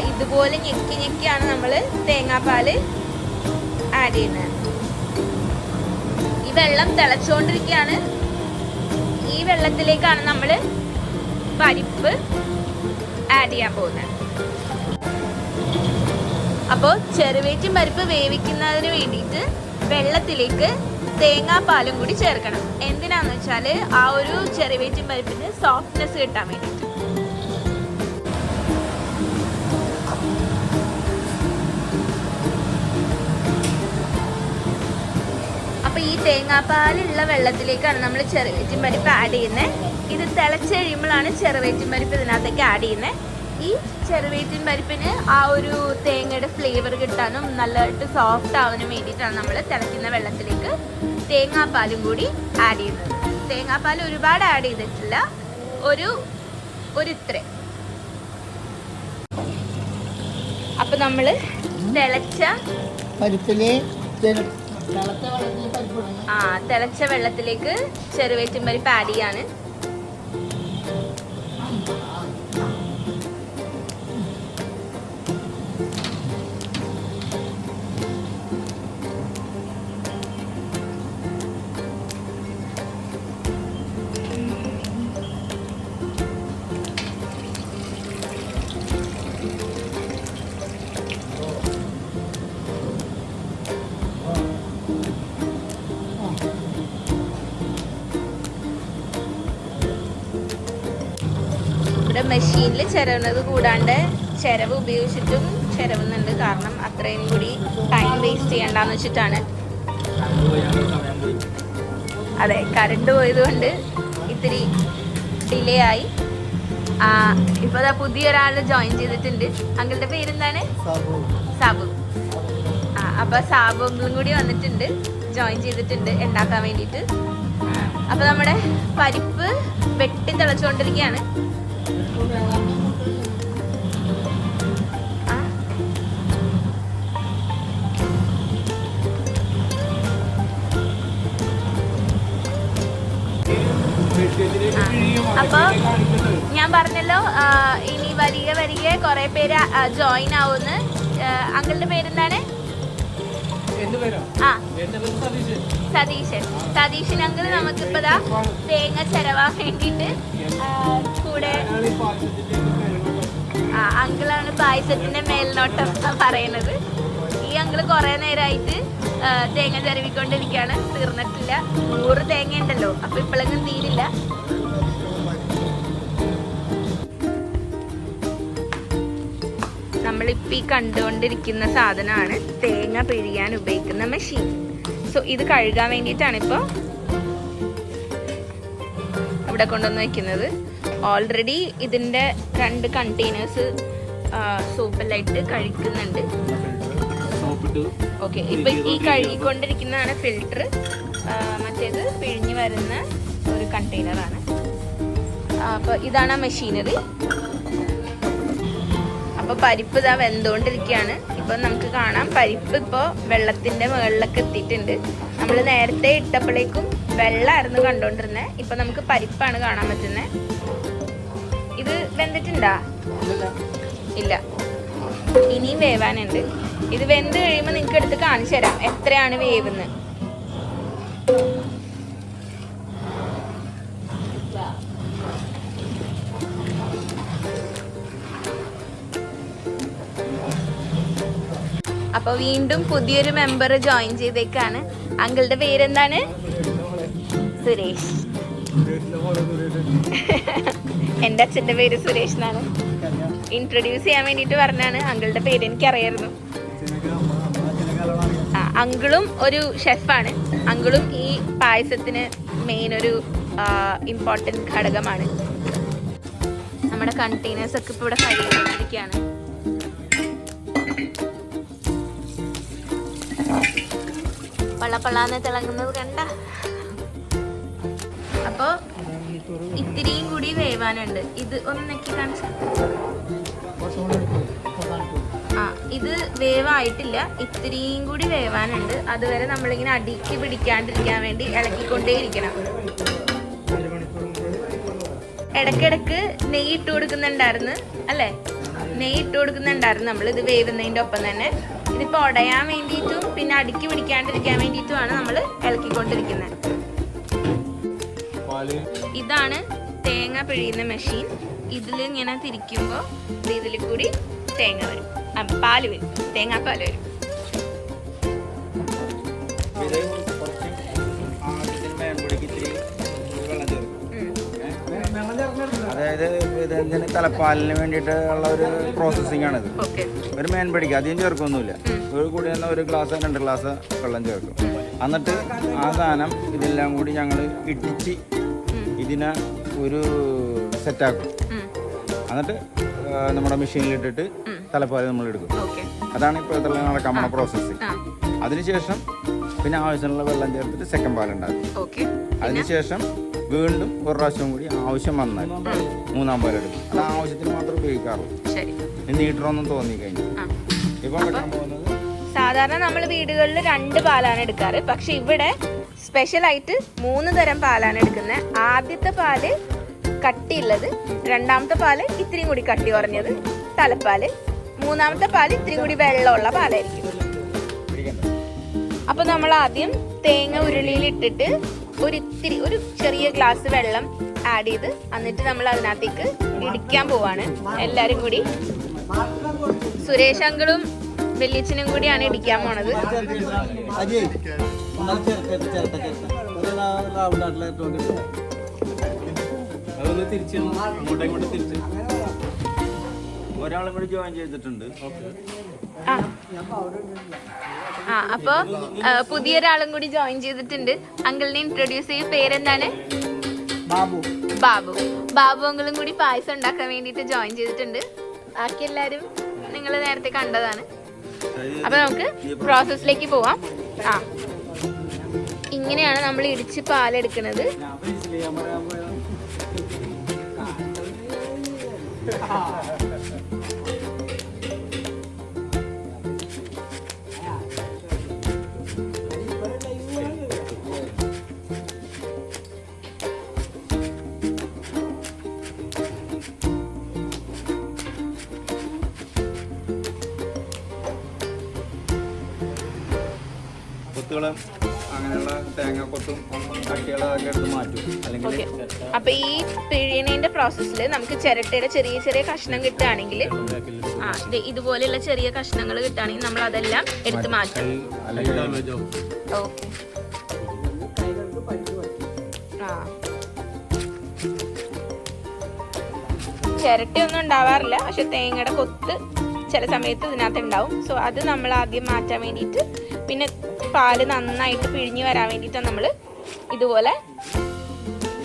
ഇതുപോലെ ഞെക്കി ഞെക്കിയാണ് നമ്മൾ തേങ്ങാപ്പാല് ആഡ് ചെയ്യുന്നത്. ഈ വെള്ളം തിളച്ചുകൊണ്ടിരിക്കുകയാണ്. ഈ വെള്ളത്തിലേക്കാണ് നമ്മൾ പരിപ്പ് ആഡ് ചെയ്യാൻ പോകുന്നത്. അപ്പോൾ ചെറുവയറ്റും പരിപ്പ് വേവിക്കുന്നതിന് വേണ്ടിയിട്ട് വെള്ളത്തിലേക്ക് തേങ്ങാപ്പാലും കൂടി ചേർക്കണം. എന്തിനാന്ന് വെച്ചാൽ ആ ഒരു ചെറുവയറ്റും പരിപ്പിന് സോഫ്റ്റ്നെസ് കിട്ടാൻ വേണ്ടിയിട്ട്. അപ്പോൾ ഈ തേങ്ങാപ്പാലുള്ള വെള്ളത്തിലേക്കാണ് നമ്മൾ ചെറുവേറ്റും പരിപ്പ് ആഡ് ചെയ്യുന്നത്. ഇത് തിളച്ച് കഴിയുമ്പോഴാണ് ചെറുവേറ്റും പരിപ്പ് ഇതിനകത്തേക്ക് ആഡ് ചെയ്യുന്നത്. ഈ ചെറുവേറ്റും പരിപ്പിന് ആ ഒരു തേങ്ങയുടെ ഫ്ലേവർ കിട്ടാനും നല്ലതായിട്ട് സോഫ്റ്റ് ആവാനും വേണ്ടിയിട്ടാണ് നമ്മൾ തിളയ്ക്കുന്ന വെള്ളത്തിലേക്ക് തേങ്ങാപ്പാലും കൂടി ആഡ് ചെയ്യുന്നത്. തേങ്ങാപ്പാൽ ഒരുപാട് ആഡ് ചെയ്തിട്ടില്ല, ഒരു ഇത്ര. അപ്പൊ നമ്മള് തിളച്ച വെള്ളത്തിലേക്ക് ചെറുവേറ്റും പരിപ്പ് ആഡ് ചെയ്യാണ്. മെഷീനിൽ ചിരവുന്നത് കൂടാണ്ട് ചിരവ് ഉപയോഗിച്ചിട്ടും ചിരവുന്നുണ്ട്. കാരണം അത്രയും കൂടി ടൈം വേസ്റ്റ് ചെയ്യണ്ടെന്ന് വെച്ചിട്ടാണ്. അതെ, കറണ്ട് പോയത് കൊണ്ട് ഇത്തിരി ഡിലേ ആയി. ഇപ്പോൾ പുതിയൊരാൾ ജോയിൻ ചെയ്തിട്ടുണ്ട്. അങ്കിളുടെ പേരെന്താണ്? സാബു. അപ്പോൾ സാബു അങ്കിളും കൂടി വന്നിട്ടുണ്ട്, ജോയിൻ ചെയ്തിട്ടുണ്ട് ഉണ്ടാക്കാൻ വേണ്ടിയിട്ട്. അപ്പോൾ നമ്മുടെ പരിപ്പ് വെട്ടി തിളച്ചുകൊണ്ടിരിക്കുകയാണ്. അപ്പൊ ഞാൻ പറഞ്ഞല്ലോ ഇനി വരിക കുറെ പേര് ജോയിൻ ആവുന്ന്. അങ്കിളുടെ പേരെന്താണ്? സതീശൻ അങ്കിൾ നമുക്കിപ്പോ തേങ്ങ ചിരവാൻ വേണ്ടിട്ട് കൂടെ അങ്കിളാണ് പായസത്തിന്റെ മേൽനോട്ടം പറയുന്നത്. ഈ അങ്കിള് കുറെ നേരമായിട്ട് തേങ്ങ ചിരവിക്കൊണ്ടിരിക്കുകയാണ്, തീർന്നിട്ടില്ല. 100 തേങ്ങ ഉണ്ടല്ലോ, അപ്പൊ ഇപ്പോഴെങ്കിലും തീരില്ല. നമ്മളിപ്പോൾ ഈ കണ്ടുകൊണ്ടിരിക്കുന്ന സാധനമാണ് തേങ്ങ പിഴിയാൻ ഉപയോഗിക്കുന്ന മെഷീൻ. സോ ഇത് കഴുകാൻ വേണ്ടിയിട്ടാണ് ഇപ്പോൾ ഇവിടെ കൊണ്ടുവന്ന് വെക്കുന്നത്. ഓൾറെഡി ഇതിൻ്റെ 2 കണ്ടെയ്നേഴ്സ് സോപ്പെല്ലായിട്ട് കഴിക്കുന്നുണ്ട്. ഓക്കെ, ഇപ്പൊ ഈ കഴുകിക്കൊണ്ടിരിക്കുന്നതാണ് ഫിൽട്ടർ. മറ്റേത് പിഴിഞ്ഞ് വരുന്ന ഒരു കണ്ടെയ്നറാണ്. അപ്പൊ ഇതാണ് ആ മെഷീനറി. അപ്പൊ പരിപ്പ് ഇതാ വെന്തുകൊണ്ടിരിക്കുകയാണ്. ഇപ്പൊ നമുക്ക് കാണാം പരിപ്പ് ഇപ്പോൾ വെള്ളത്തിന്റെ മുകളിലൊക്കെ എത്തിയിട്ടുണ്ട്. നമ്മൾ നേരത്തെ ഇട്ടപ്പോഴേക്കും വെള്ളമായിരുന്നു കണ്ടോണ്ടിരുന്നത്. ഇപ്പൊ നമുക്ക് പരിപ്പാണ് കാണാൻ പറ്റുന്നത്. ഇത് വെന്തിട്ടുണ്ടാ? ഇല്ല, ഇനിയും വേവാനുണ്ട്. ഇത് വെന്ത് കഴിയുമ്പോൾ നിങ്ങൾക്ക് എടുത്ത് കാണിച്ചു തരാം എത്രയാണ് വേവുന്നത്. അപ്പൊ വീണ്ടും പുതിയൊരു മെമ്പർ ജോയിൻ ചെയ്തേക്കാണ്. അങ്കിളുടെ പേരെന്താണ്? സുരേഷ്. എൻ്റെ അച്ഛൻ്റെ പേര് സുരേഷ് എന്നാണ്. ഇൻട്രൊഡ്യൂസ് ചെയ്യാൻ വേണ്ടിയിട്ട് പറഞ്ഞാണ്. അങ്കിളുടെ പേര് എനിക്കറിയായിരുന്നു. അങ്കിളും ഒരു ഷെഫാണ്. അങ്കിളും ഈ പായസത്തിന് മെയിൻ ഒരു ഇമ്പോർട്ടൻറ്റ് ഘടകമാണ്. നമ്മുടെ കണ്ടെയ്നേഴ്സ് ഒക്കെ ഇപ്പോൾ ഇവിടെ കഴുകിക്കൊണ്ടിരിക്കുകയാണ്. പള്ളപ്പള്ളാന്ന് തിളങ്ങുന്നത് കണ്ട. അപ്പോൾ ഇത്തിരിയും കൂടി വേവാനുണ്ട്. ഇത് ഒന്ന് നെക്കി കാണിച്ച. ഇത് വേവായിട്ടില്ല, ഇത്തിരിയും കൂടി വേവാനുണ്ട്. അതുവരെ നമ്മളിങ്ങനെ അടിക്ക് പിടിക്കാണ്ടിരിക്കാൻ വേണ്ടി ഇളക്കിക്കൊണ്ടേയിരിക്കണം. ഇടയ്ക്കിടയ്ക്ക് നെയ്യ് ഇട്ട് കൊടുക്കുന്നുണ്ടായിരുന്നു അല്ലേ? നെയ്യ് ഇട്ട് കൊടുക്കുന്നുണ്ടായിരുന്നു നമ്മൾ ഇത് വേവുന്നതിൻ്റെ ഒപ്പം തന്നെ. ഇതിപ്പോൾ ഉടയാൻ വേണ്ടിയിട്ടും പിന്നെ അടുക്കി പിടിക്കാണ്ടിരിക്കാൻ വേണ്ടിയിട്ടുമാണ് നമ്മൾ ഇളക്കിക്കൊണ്ടിരിക്കുന്നത്. ഇതാണ് തേങ്ങ പിഴിയുന്ന മെഷീൻ. ഇതിൽ ഇങ്ങനെ തിരിക്കുമ്പോൾ ഇതിൽ കൂടി തേങ്ങ വരും, പാല് വരും, തേങ്ങാപ്പാൽ വരും. അതായത് ഇതിന് തലപ്പാലിന് വേണ്ടിയിട്ട് ഉള്ള ഒരു പ്രോസസ്സിംഗ് ആണിത്. ഒരു മേൻ പിടിക്കുക, അധികം ചേർക്കൊന്നുമില്ല. ഒരു കൂടി തന്നെ 1 ഗ്ലാസ് 2 ഗ്ലാസ് വെള്ളം ചേർക്കും. എന്നിട്ട് ആ സാധനം ഇതെല്ലാം കൂടി ഞങ്ങൾ ഇടിച്ച് ഇതിനെ ഒരു സെറ്റാക്കും. എന്നിട്ട് നമ്മുടെ മെഷീനിലിട്ടിട്ട് തലപ്പാൽ നമ്മൾ എടുക്കും. അതാണ് ഇപ്പോഴത്തെ നടക്കാൻ പ്രോസസ്സ്. അതിനുശേഷം പിന്നെ ആവശ്യമുള്ള വെള്ളം ചേർത്തിട്ട് സെക്കൻഡ് പാലുണ്ടാക്കും. അതിനുശേഷം വീണ്ടും ഒരു പ്രാവശ്യം കൂടി ആവശ്യം വന്നാൽ മൂന്നാം പാലെടുക്കും. അത് ആവശ്യത്തിന് മാത്രം ഉപയോഗിക്കാറുള്ളൂ. നീട്ടറൊന്നും തോന്നി കഴിഞ്ഞു. ഇപ്പം വെക്കാൻ പോകുന്നത് സാധാരണ നമ്മൾ വീടുകളിൽ 2 പാലാണ് എടുക്കാറ്. പക്ഷെ ഇവിടെ സ്പെഷ്യലായിട്ട് 3 തരം പാലാണ് എടുക്കുന്നത്. ആദ്യത്തെ പാല് കട്ടിയുള്ളത്, രണ്ടാമത്തെ പാല് ഇത്തിരിയും കൂടി കട്ടി കുറഞ്ഞത് തലപ്പാല്, മൂന്നാമത്തെ പാല് ഇത്തിരി കൂടി വെള്ളമുള്ള പാലായിരിക്കും. അപ്പൊ നമ്മൾ ആദ്യം തേങ്ങ ഉരുളിയിൽ ഇട്ടിട്ട് ഒരു ചെറിയ ഗ്ലാസ് വെള്ളം ആഡ് ചെയ്ത് എന്നിട്ട് നമ്മൾ അതിനകത്തേക്ക് ഇടിക്കാൻ പോവാണ്. എല്ലാരും കൂടി സുരേഷ് അങ്കിളും വെല്ലിച്ചനും കൂടിയാണ് ഇടിക്കാൻ പോണത്. ഒരാളും കൂടി ജോയിൻ ചെയ്തിട്ടുണ്ട്. അപ്പൊ പുതിയൊരാളും കൂടി ജോയിൻ ചെയ്തിട്ടുണ്ട്. അങ്കിളിനെ ഇൻട്രൊഡ്യൂസ് ചെയ്യും. പേരെന്താണ്? ബാബു. ബാബു. ബാബു അങ്കിളും കൂടി പായസം ഉണ്ടാക്കാൻ വേണ്ടിട്ട് ജോയിൻ ചെയ്തിട്ടുണ്ട്. ബാക്കി എല്ലാരും നിങ്ങൾ നേരത്തെ കണ്ടതാണ്. അപ്പൊ നമുക്ക് പ്രോസസ്സിലേക്ക് പോവാം. ഇങ്ങനെയാണ് നമ്മൾ ഇടിച്ച് പാലെടുക്കുന്നത്. കൊത്തുകളും അങ്ങനെയുള്ള തേങ്ങാക്കൊത്തും കട്ടികളൊക്കെ എടുത്ത് മാറ്റും. അല്ലെങ്കിൽ അപ്പൊ ഈ പിഴിയണേന്റെ പ്രോസസ്സിൽ നമുക്ക് ചിരട്ടയുടെ ചെറിയ ചെറിയ കഷ്ണം കിട്ടുകയാണെങ്കിൽ ഇതുപോലെയുള്ള ചെറിയ കഷ്ണങ്ങൾ കിട്ടുകയാണെങ്കിൽ നമ്മൾ അതെല്ലാം എടുത്ത് മാറ്റും. ചിരട്ടയൊന്നും ഉണ്ടാവാറില്ല, പക്ഷെ തേങ്ങയുടെ കൊത്ത് ചില സമയത്ത് ഇതിനകത്ത് ഉണ്ടാവും. സോ അത് നമ്മൾ ആദ്യം മാറ്റാൻ വേണ്ടിയിട്ട്, പിന്നെ പാല് നന്നായിട്ട് പിഴിഞ്ഞ് വരാൻ വേണ്ടിയിട്ടാണ് നമ്മൾ ഇതുപോലെ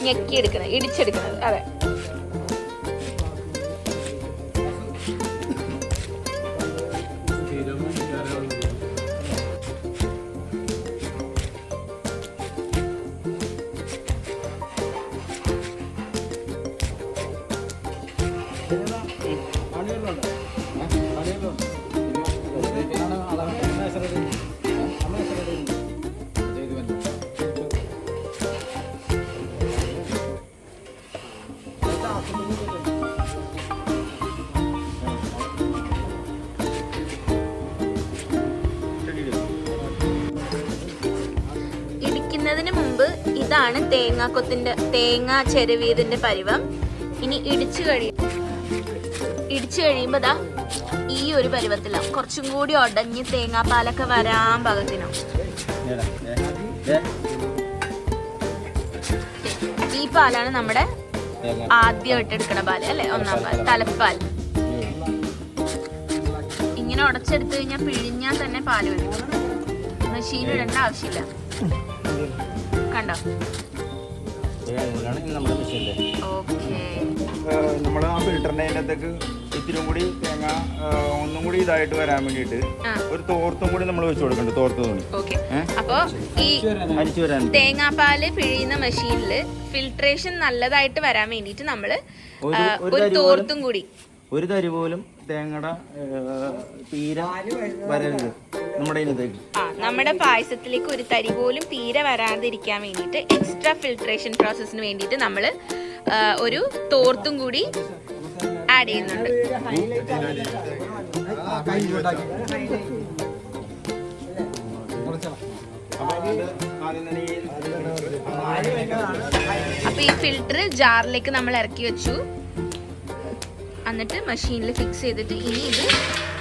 ഞെക്കിയെടുക്കുന്നത്, ഇടിച്ചെടുക്കുന്നത്. അതെ, ഇടിക്കുന്നതിന് മുമ്പ് ഇതാണ് തേങ്ങ ചെരുവിയതിന്റെ പരുവം. ഇനി ഇടിച്ചു കഴിയുമ്പോ ദാ ഈ ഒരു പരുവത്തിലാണ്. കുറച്ചും കൂടി ഉടഞ്ഞ് തേങ്ങാപ്പാലൊക്കെ വരാൻ പാകത്തിനോ. ഈ പാലാണ് നമ്മുടെ ആദ്യമായിട്ട് എടുക്കണ പാല് അല്ലെ, ഒന്നാം പാൽ, തലപ്പാൽ. ഇങ്ങനെ ഉടച്ചെടുത്തു കഴിഞ്ഞാൽ പിഴിഞ്ഞാൽ തന്നെ പാല് വരും. മെഷീൻ ഇടേണ്ട ആവശ്യമില്ല. കണ്ടോ? നമ്മൾ ആ ഫിൽറ്ററിന്റെ അതിനകത്തേക്ക് ഇത്തിരി കൂടി തേങ്ങ ഒന്നും കൂടി ഇതായിട്ട് വരാൻ വേണ്ടിയിട്ട് ഒരു തോർത്തും കൂടി നമ്മൾ വെച്ച് കൊടുക്കുന്നുണ്ട്. തോർത്ത് തുണി. അപ്പൊ ഈ തേങ്ങാപ്പാല് പിഴിയുന്ന മെഷീനിൽ ഫിൽട്രേഷൻ നല്ലതായിട്ട് വരാൻ വേണ്ടിയിട്ട് നമ്മള് ഒരു തോർത്തും കൂടി, ഒരു തരി പോലും തേങ്ങയുടെ തീരെ വരരുത് നമ്മുടെ പായസത്തിലേക്ക് ഒരു തരി പോലും തീരെ വരാതിരിക്കാൻ വേണ്ടിയിട്ട് എക്സ്ട്രാ ഫിൽട്രേഷൻ പ്രോസസ്സിന് വേണ്ടിയിട്ട് നമ്മൾ ഒരു തോർത്തും കൂടി ആഡ് ചെയ്യുന്നുണ്ട്. അപ്പൊ ഈ ഫിൽറ്റർ ജാറിലേക്ക് നമ്മൾ ഇറക്കി വെച്ചു. എന്നിട്ട് മെഷീനിൽ ഫിക്സ് ചെയ്തിട്ട് ഇനി ഇത്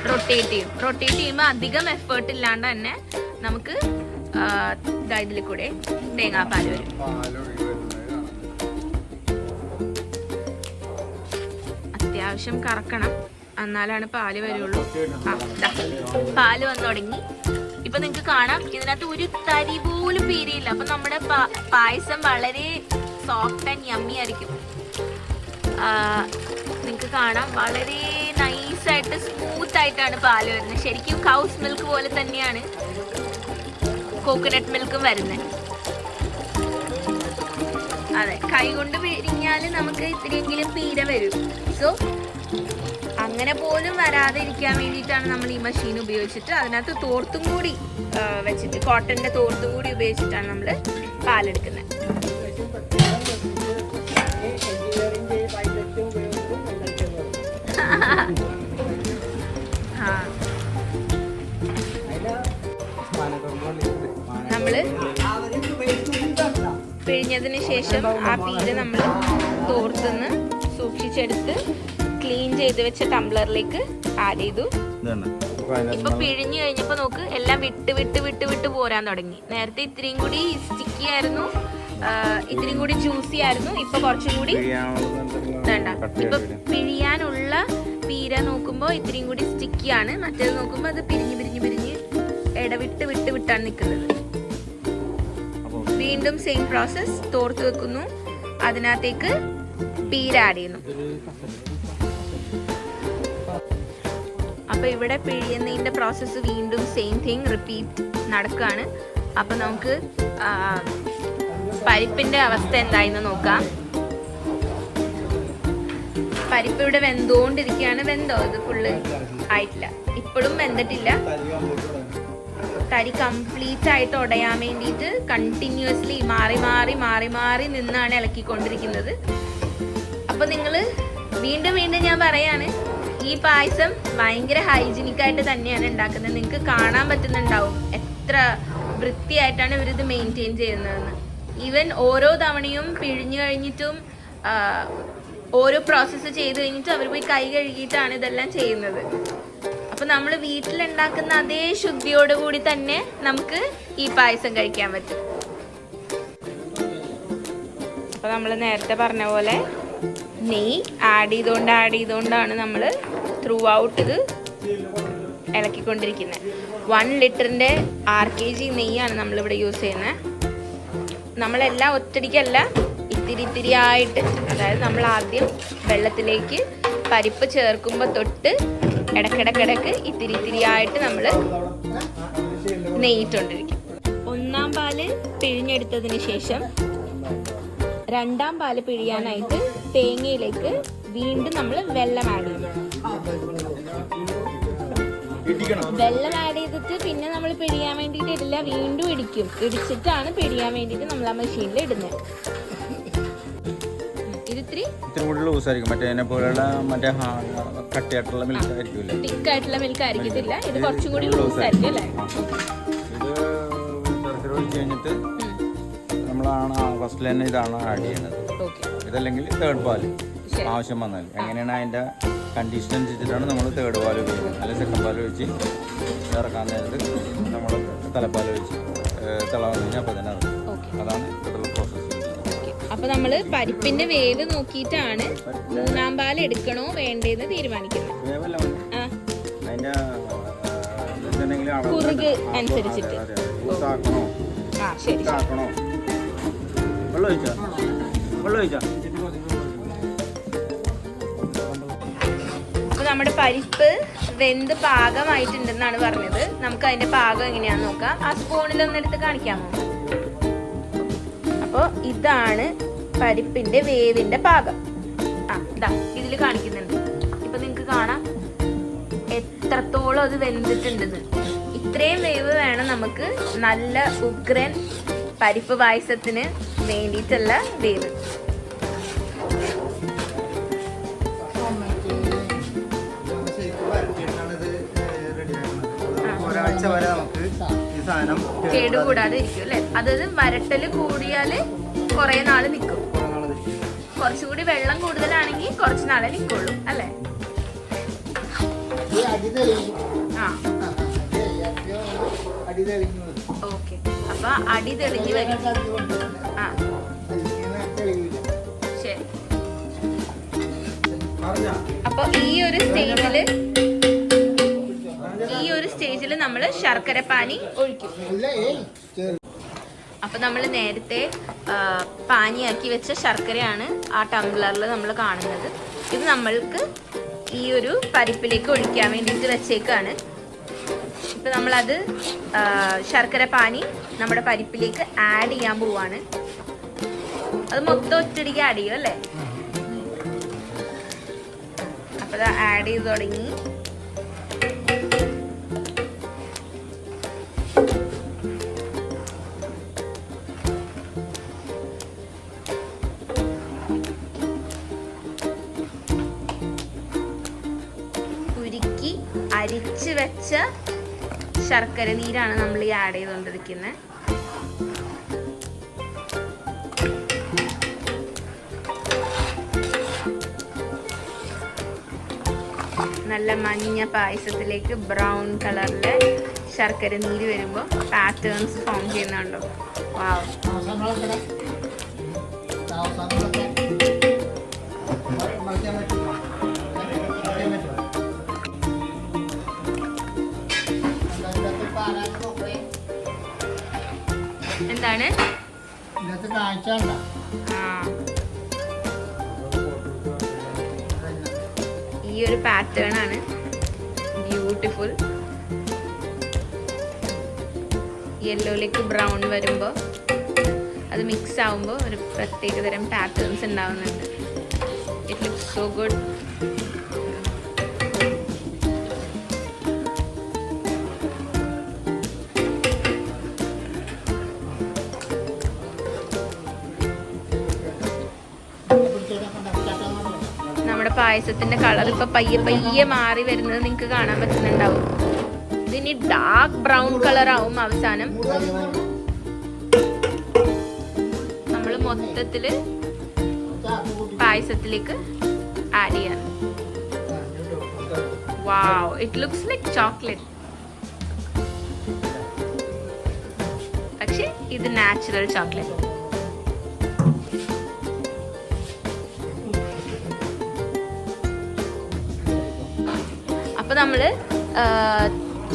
റൊട്ടേറ്റ് ചെയ്യും. റൊട്ടേറ്റ് ചെയ്യുമ്പോൾ അധികം എഫേർട്ട് ഇല്ലാണ്ട് തന്നെ നമുക്ക് ഇതിൽ കൂടെ തേങ്ങാപ്പാൽ വരും. അത്യാവശ്യം കറക്കണം, എന്നാലാണ് പാല് വരുള്ളൂ. പാല് വന്നു തുടങ്ങി. ഇപ്പൊ നിങ്ങക്ക് കാണാം ഇതിനകത്ത് ഒരു തരി പോലും പീരിയില്ല. അപ്പൊ നമ്മുടെ പായസം വളരെ സോഫ്റ്റ് ആൻഡ് യമ്മി ആയിരിക്കും. നിങ്ങക്ക് കാണാം വളരെ നൈസായിട്ട് സ്മൂത്ത് ആയിട്ടാണ് പാല് വരുന്നത്. ശരിക്കും കൗസ് മിൽക്ക് പോലെ തന്നെയാണ് കോക്കനട്ട് മിൽക്കും വരുന്നത്. അതെ, കൈ കൊണ്ട് പിഴിഞ്ഞാൽ നമുക്ക് ഇത്തിരിയെങ്കിലും പീര വരും. സോ അങ്ങനെ പോലും വരാതെ ഇരിക്കാൻ വേണ്ടിയിട്ടാണ് നമ്മൾ ഈ മെഷീൻ ഉപയോഗിച്ചിട്ട് അതിനകത്ത് തോർത്തും കൂടി വെച്ചിട്ട്, കോട്ടന്റെ തോർത്തും കൂടി ഉപയോഗിച്ചിട്ടാണ് നമ്മൾ പാലെടുക്കുന്നത്. നമ്മള് പിഴിഞ്ഞതിന് ശേഷം ആ പീര നമ്മൾ തോർത്തുനിന്ന് സൂക്ഷിച്ചെടുത്ത് ക്ലീൻ ചെയ്ത് വെച്ച ടംബ്ലറിലേക്ക് ആഡ് ചെയ്തു. ഇപ്പൊ പിഴിഞ്ഞു കഴിഞ്ഞപ്പോ നോക്ക് എല്ലാം വിട്ട് വിട്ട് വിട്ട് വിട്ട് പോരാൻ തുടങ്ങി. നേരത്തെ ഇത്രയും കൂടി സ്റ്റിക്കി ആയിരുന്നു, ഇത്രയും കൂടി ജ്യൂസി ആയിരുന്നു. ഇപ്പൊ കുറച്ചും കൂടി വേണ്ട. ഇപ്പൊ പിഴിയാനുള്ള പീര നോക്കുമ്പോ ഇത്രയും കൂടി സ്റ്റിക്കി ആണ്. മറ്റേത് നോക്കുമ്പോ അത് പിരിഞ്ഞ് പിരിഞ്ഞ് പിരിഞ്ഞ് ഇടവിട്ട് വിട്ട് വിട്ടാണ് നിൽക്കുന്നത്. വീണ്ടും സെയിം പ്രോസസ്. തോർത്ത് വെക്കുന്നു, അതിനകത്തേക്ക് പീര ആഡ് ചെയ്യുന്നു. അപ്പൊ ഇവിടെ പിഴിയുന്നതിന്റെ പ്രോസസ്സ് വീണ്ടും സെയിം തിങ് റിപ്പീറ്റ് നടക്കുകയാണ്. അപ്പൊ നമുക്ക് പരിപ്പിന്റെ അവസ്ഥ എന്തായെന്ന് നോക്കാം. പരിപ്പ് ഇവിടെ വെന്തോണ്ടിരിക്കുകയാണ്. വെന്തോ? ഇത് ഫുള്ള് ആയിട്ടില്ല, ഇപ്പോഴും വെന്തിട്ടില്ല. തരി കംപ്ലീറ്റ് ആയിട്ട് ഉടയാൻ വേണ്ടിയിട്ട് കണ്ടിന്യൂസ്ലി മാറി മാറി മാറി മാറി നിന്നാണ് ഇളക്കിക്കൊണ്ടിരിക്കുന്നത്. അപ്പൊ നിങ്ങള് വീണ്ടും വീണ്ടും ഞാൻ പറയാണ്, ഈ പായസം ഭയങ്കര ഹൈജീനിക് ആയിട്ട് തന്നെയാണ് ഉണ്ടാക്കുന്നത്. നിങ്ങൾക്ക് കാണാൻ പറ്റുന്നുണ്ടാവും എത്ര വൃത്തിയായിട്ടാണ് ഇവരിത് മെയിൻറ്റെയിൻ ചെയ്യുന്നതെന്ന്. ഈവൻ ഓരോ തവണയും പിഴിഞ്ഞു കഴിഞ്ഞിട്ടും ഓരോ പ്രോസസ്സ് ചെയ്ത് കഴിഞ്ഞിട്ടും അവർ പോയി കൈ കഴുകിയിട്ടാണ് ഇതെല്ലാം ചെയ്യുന്നത്. അപ്പൊ നമ്മൾ വീട്ടിലുണ്ടാക്കുന്ന അതേ ശുദ്ധിയോടുകൂടി തന്നെ നമുക്ക് ഈ പായസം കഴിക്കാൻ പറ്റും. അപ്പൊ നമ്മൾ നേരത്തെ പറഞ്ഞ പോലെ നെയ്യ് ആഡ് ചെയ്തുകൊണ്ടാണ് നമ്മൾ ത്രൂ ഔട്ട് ഇത് ഇളക്കിക്കൊണ്ടിരിക്കുന്നത്. 1 ലിറ്ററിന്റെ RKG നെയ്യാണ് നമ്മളിവിടെ യൂസ് ചെയ്യുന്നത്. നമ്മളെല്ലാം ഒറ്റടിക്കല്ല, ഇത്തിരി ഇത്തിരി ആയിട്ട്. അതായത് നമ്മൾ ആദ്യം വെള്ളത്തിലേക്ക് പരിപ്പ് ചേർക്കുമ്പോൾ തൊട്ട് ഇടക്കിടക്കിടക്ക് ഇത്തിരി ഇത്തിരി ആയിട്ട് നമ്മൾ നെയ്യിട്ടോണ്ടിരിക്കും. 1-ാം പാല് പിഴിഞ്ഞെടുത്തതിന് ശേഷം 2-ാം പാല് പിഴിയാനായിട്ട് തേങ്ങയിലേക്ക് വീണ്ടും നമ്മൾ വെള്ളം ആഡ് ചെയ്യും. വെള്ളം ആഡ് ചെയ്തിട്ട് പിന്നെ നമ്മൾ പിഴിയാൻ വേണ്ടിയിട്ട് ഇടില്ല, വീണ്ടും ഇടിച്ചിട്ടാണ് പിഴിയാൻ വേണ്ടിയിട്ട് നമ്മൾ ആ മെഷീനിൽ ഇടുന്നത്. ഇത്തിരി കൂടി ലൂസ് ആയിരിക്കും. കട്ടിയായിട്ടുള്ള മിൽക്ക് ആയിരിക്കില്ല, തിക്കായിട്ടുള്ള മിൽക്ക് ആയിരിക്കത്തില്ല. ഇത് കുറച്ചും കൂടി ലൂസ് ആയിരിക്കും അല്ലേ? ഇത് ഒഴിച്ച് കഴിഞ്ഞിട്ട് നമ്മളാണ് ഫസ്റ്റിൽ തന്നെ ഇതാണ് ആഡ് ചെയ്യുന്നത്. ഇതല്ലെങ്കിൽ തേർഡ് പാല് ആവശ്യം വന്നാൽ എങ്ങനെയാണ് അതിൻ്റെ കണ്ടീഷൻ അനുസരിച്ചിട്ടാണ് നമ്മൾ തേർഡ് പാൽ ഉപയോഗിക്കുന്നത്. അല്ലെങ്കിൽ സെക്കൻഡ് പാൽ ഒഴിച്ച് ഇറക്കാൻ നേരത്ത് നമ്മൾ തലപ്പാൽ ഒഴിച്ച് തിള വന്നു കഴിഞ്ഞാൽ അപ്പോൾ തന്നെ ഇറങ്ങും. അതാണ് ഇപ്പോഴത്തെ പ്രോസസ്സ്. അപ്പൊ നമ്മള് പരിപ്പിന്റെ വേവ് നോക്കിയിട്ടാണ് 3-ാം പാൽ എടുക്കണോ വേണ്ടേന്ന് തീരുമാനിക്കുന്നത്. കുറുക് അനുസരിച്ചിട്ട്. ശരി. അപ്പൊ നമ്മുടെ പരിപ്പ് വെന്ത് പാകമായിട്ടുണ്ടെന്നാണ് പറഞ്ഞത്. നമുക്ക് അതിന്റെ പാകം എങ്ങനെയാന്ന് നോക്കാം. ആ സ്പൂണിലൊന്നെടുത്ത് കാണിക്കാമോ? അപ്പോൾ ഇതാണ് പരിപ്പിന്റെ വേവിന്റെ പാകം. ഇതാ ഇതിൽ കാണിക്കുന്നുണ്ട്. ഇപ്പൊ നിങ്ങക്ക് കാണാം എത്രത്തോളം അത് വെന്തിട്ടുണ്ടെന്ന്. ഇത്രയും വേവ് വേണം നമുക്ക് നല്ല ഉഗ്രൻ പരിപ്പ് പായസത്തിന് വേണ്ടിയിട്ടുള്ള വേവ്. കേടുകൂടാതെ ഇരിക്കും അല്ലെ? അതായത് വരട്ടല് കൂടിയാല് കുറെ നാള് നിൽക്കും. കുറച്ചുകൂടി വെള്ളം കൂടുതലാണെങ്കിൽ കുറച്ച് നാളെ നിൽക്കുള്ളൂ അല്ലെ? ഓക്കെ. അപ്പൊ അടി തെളിഞ്ഞ് വരും. ശരി. അപ്പൊ ഈ ഒരു സ്റ്റേജില് ഇതിൽ നമ്മൾ ശർക്കര പാനി ഒഴിക്കും. ഇല്ല, ഏയ് ചെറു അപ്പൊ നമ്മൾ നേരത്തെ പാനിയാക്കി വെച്ച ശർക്കരയാണ് ആ ടംബ്ലറിൽ നമ്മൾ കാണുന്നത്. ഇത് നമ്മൾക്ക് ഈ ഒരു പരിപ്പിലേക്ക് ഒഴിക്കാൻ വേണ്ടിയിട്ട് വെച്ചേക്കാണ്. ഇപ്പൊ നമ്മളത് ശർക്കര പാനി നമ്മുടെ പരിപ്പിലേക്ക് ആഡ് ചെയ്യാൻ പോവാണ്. അത് മൊത്തം ഒറ്റടിക്ക് ആഡ് ചെയ്യും അല്ലേ? അപ്പൊ അത് ആഡ് ചെയ്ത് തുടങ്ങി. ഉരുക്കി അരിച്ച് വെച്ച ശർക്കര നീരാണ് നമ്മൾ ഈ ആഡ് ചെയ്തുകൊണ്ടിരിക്കുന്നത്. നല്ല മഞ്ഞ പായസത്തിലേക്ക് ബ്രൗൺ കളറിലെ ശർക്കര നീര് വരുമ്പോൾ പാറ്റേൺസ് ഫോം ചെയ്യുന്നുണ്ടോ? വാവ്. അവസാനങ്ങളൊക്കെ മറിക്കാൻ പറ്റുമോ? എന്താണ് ഇതിനകത്ത് കാഴ്ച ഉണ്ടോ? ഈ ഒരു പാറ്റേൺ ആണ് ബ്യൂട്ടിഫുൾ. യെല്ലോയിലേക്ക് ബ്രൗൺ വരുമ്പോൾ അത് മിക്സ് ആവുമ്പോൾ ഒരു പ്രത്യേകതരം പാറ്റേൺസ് ഉണ്ടാവുന്നുണ്ട്. It looks so good. നമ്മുടെ പായസത്തിന്റെ കളർ ഇപ്പൊ പയ്യെ പയ്യെ മാറി വരുന്നത് നിങ്ങൾക്ക് കാണാൻ പറ്റുന്നുണ്ടാവും. ഇതിനി ഡാർക്ക് ബ്രൗൺ കളർ ആവും അവസാനം. നമ്മൾ മൊത്തത്തില് പായസത്തിലേക്ക് ആഡ് ചെയ്യാം. വാവ്, ഇറ്റ് ലുക്സ് ലൈക്ക് ചോക്ലേറ്റ്. പക്ഷെ ഇത് നാച്ചുറൽ ചോക്ലേറ്റ്. അപ്പൊ നമ്മള്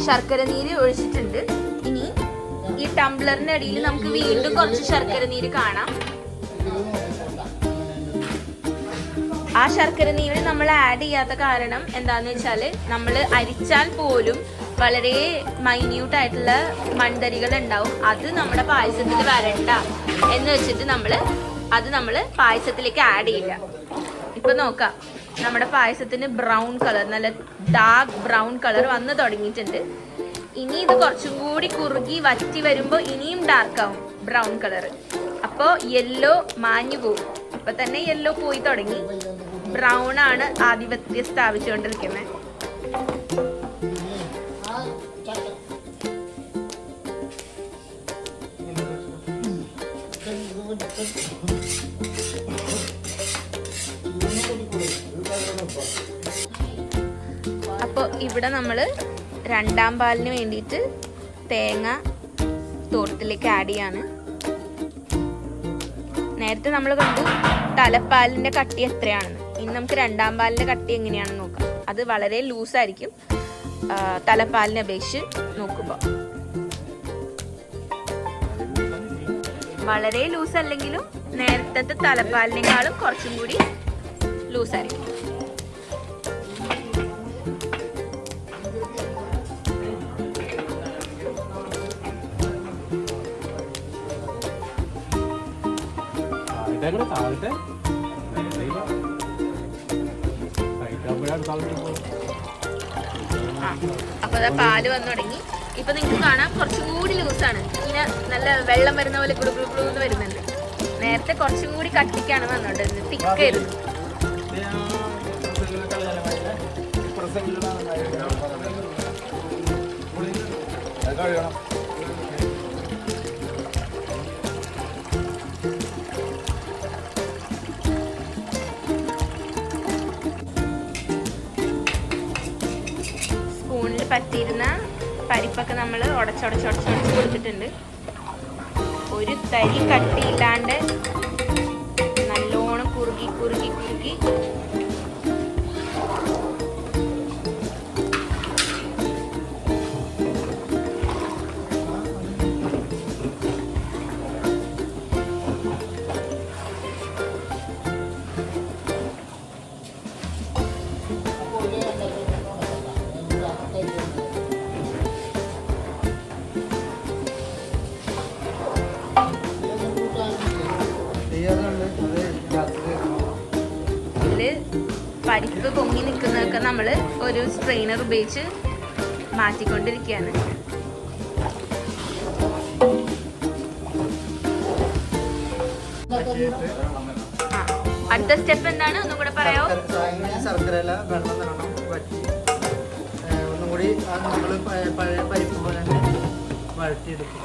ശർക്കര നീര് ഒഴിച്ചിട്ടുണ്ട്. ഇനി ഈ ടംബ്ലറിന്റെ അടിയിൽ നമുക്ക് വീണ്ടും കുറച്ച് ശർക്കര നീര് കാണാം. ആ ശർക്കര നീര് നമ്മൾ ആഡ് ചെയ്യാത്ത കാരണം എന്താന്ന് വെച്ചാല് നമ്മൾ അരിച്ചാൽ പോലും വളരെ മൈന്യൂട്ട് ആയിട്ടുള്ള മൺതരികൾ ഉണ്ടാവും. അത് നമ്മുടെ പായസത്തിൽ വരണ്ട എന്ന് വെച്ചിട്ട് നമ്മൾ പായസത്തിലേക്ക് ആഡ് ചെയ്യില്ല. ഇപ്പൊ നോക്കാം, നമ്മുടെ പായസത്തിന് ബ്രൗൺ കളർ, നല്ല ഡാർക്ക് ബ്രൗൺ കളർ വന്ന് തുടങ്ങിയിട്ടുണ്ട്. ഇനി ഇത് കുറച്ചും കൂടി കുറുകി വറ്റി വരുമ്പോൾ ഇനിയും ഡാർക്ക് ആവും ബ്രൗൺ കളർ. അപ്പോൾ യെല്ലോ മാഞ്ഞു പോകും. ഇപ്പൊ തന്നെ യെല്ലോ പോയി തുടങ്ങി. ബ്രൗൺ ആണ് ആധിപത്യം സ്ഥാപിച്ചുകൊണ്ടിരിക്കുന്നത്. അപ്പോൾ ഇവിടെ നമ്മൾ രണ്ടാം പാലിന് വേണ്ടിയിട്ട് തേങ്ങ തോട്ടത്തിലേക്ക് ആഡ് ചെയ്യാണ്. നേരത്തെ നമ്മൾ കണ്ടു തലപ്പാലിൻ്റെ കട്ടി എത്രയാണെന്ന്. ഇനി നമുക്ക് രണ്ടാം പാലിൻ്റെ കട്ടി എങ്ങനെയാണെന്ന് നോക്കാം. അത് വളരെ ലൂസായിരിക്കും തലപ്പാലിനെ അപേക്ഷിച്ച് നോക്കുമ്പോൾ. വളരെ ലൂസ് അല്ലെങ്കിലും നേരത്തെ തലപ്പാലിനേക്കാളും കുറച്ചും കൂടി ലൂസായിരിക്കും. അപ്പൊ അതാ പാല് വന്നു തുടങ്ങി. ഇപ്പൊ നിങ്ങൾക്ക് കാണാം കുറച്ചും കൂടി ലൂസാണ്. ഇങ്ങനെ നല്ല വെള്ളം വരുന്ന പോലെ കുടുകുടുന്ന് വരുന്നുണ്ട്. നേരത്തെ കുറച്ചും കൂടി കട്ടിക്കാണ് വന്നോണ്ടിരുന്നത്, തിക്കായിരുന്നു. സ്പൂണിൽ പറ്റിയിരുന്ന പരിപ്പൊക്കെ നമ്മൾ ഉടച്ചുടച്ച് കൊടുത്തിട്ടുണ്ട്. ഒരു തരി കട്ടിയില്ലാണ്ട് നല്ലോണം കുറുകി പരിപ്പ് പൊങ്ങി നിൽക്കുന്നതൊക്കെ നമ്മൾ ഒരു സ്ട്രെയിനർ ഉപയോഗിച്ച് മാറ്റിക്കൊണ്ടിരിക്കുകയാണ്. അടുത്ത സ്റ്റെപ്പ് എന്താണ് ഒന്നും കൂടെ പറയാമോ? ശർക്കരയില വെള്ളം നല്ലോണം വറ്റി ഒന്നും കൂടി നമ്മൾ പഴയ പരിപ്പ് പോലെ തന്നെ വഴറ്റിയെടുക്കും.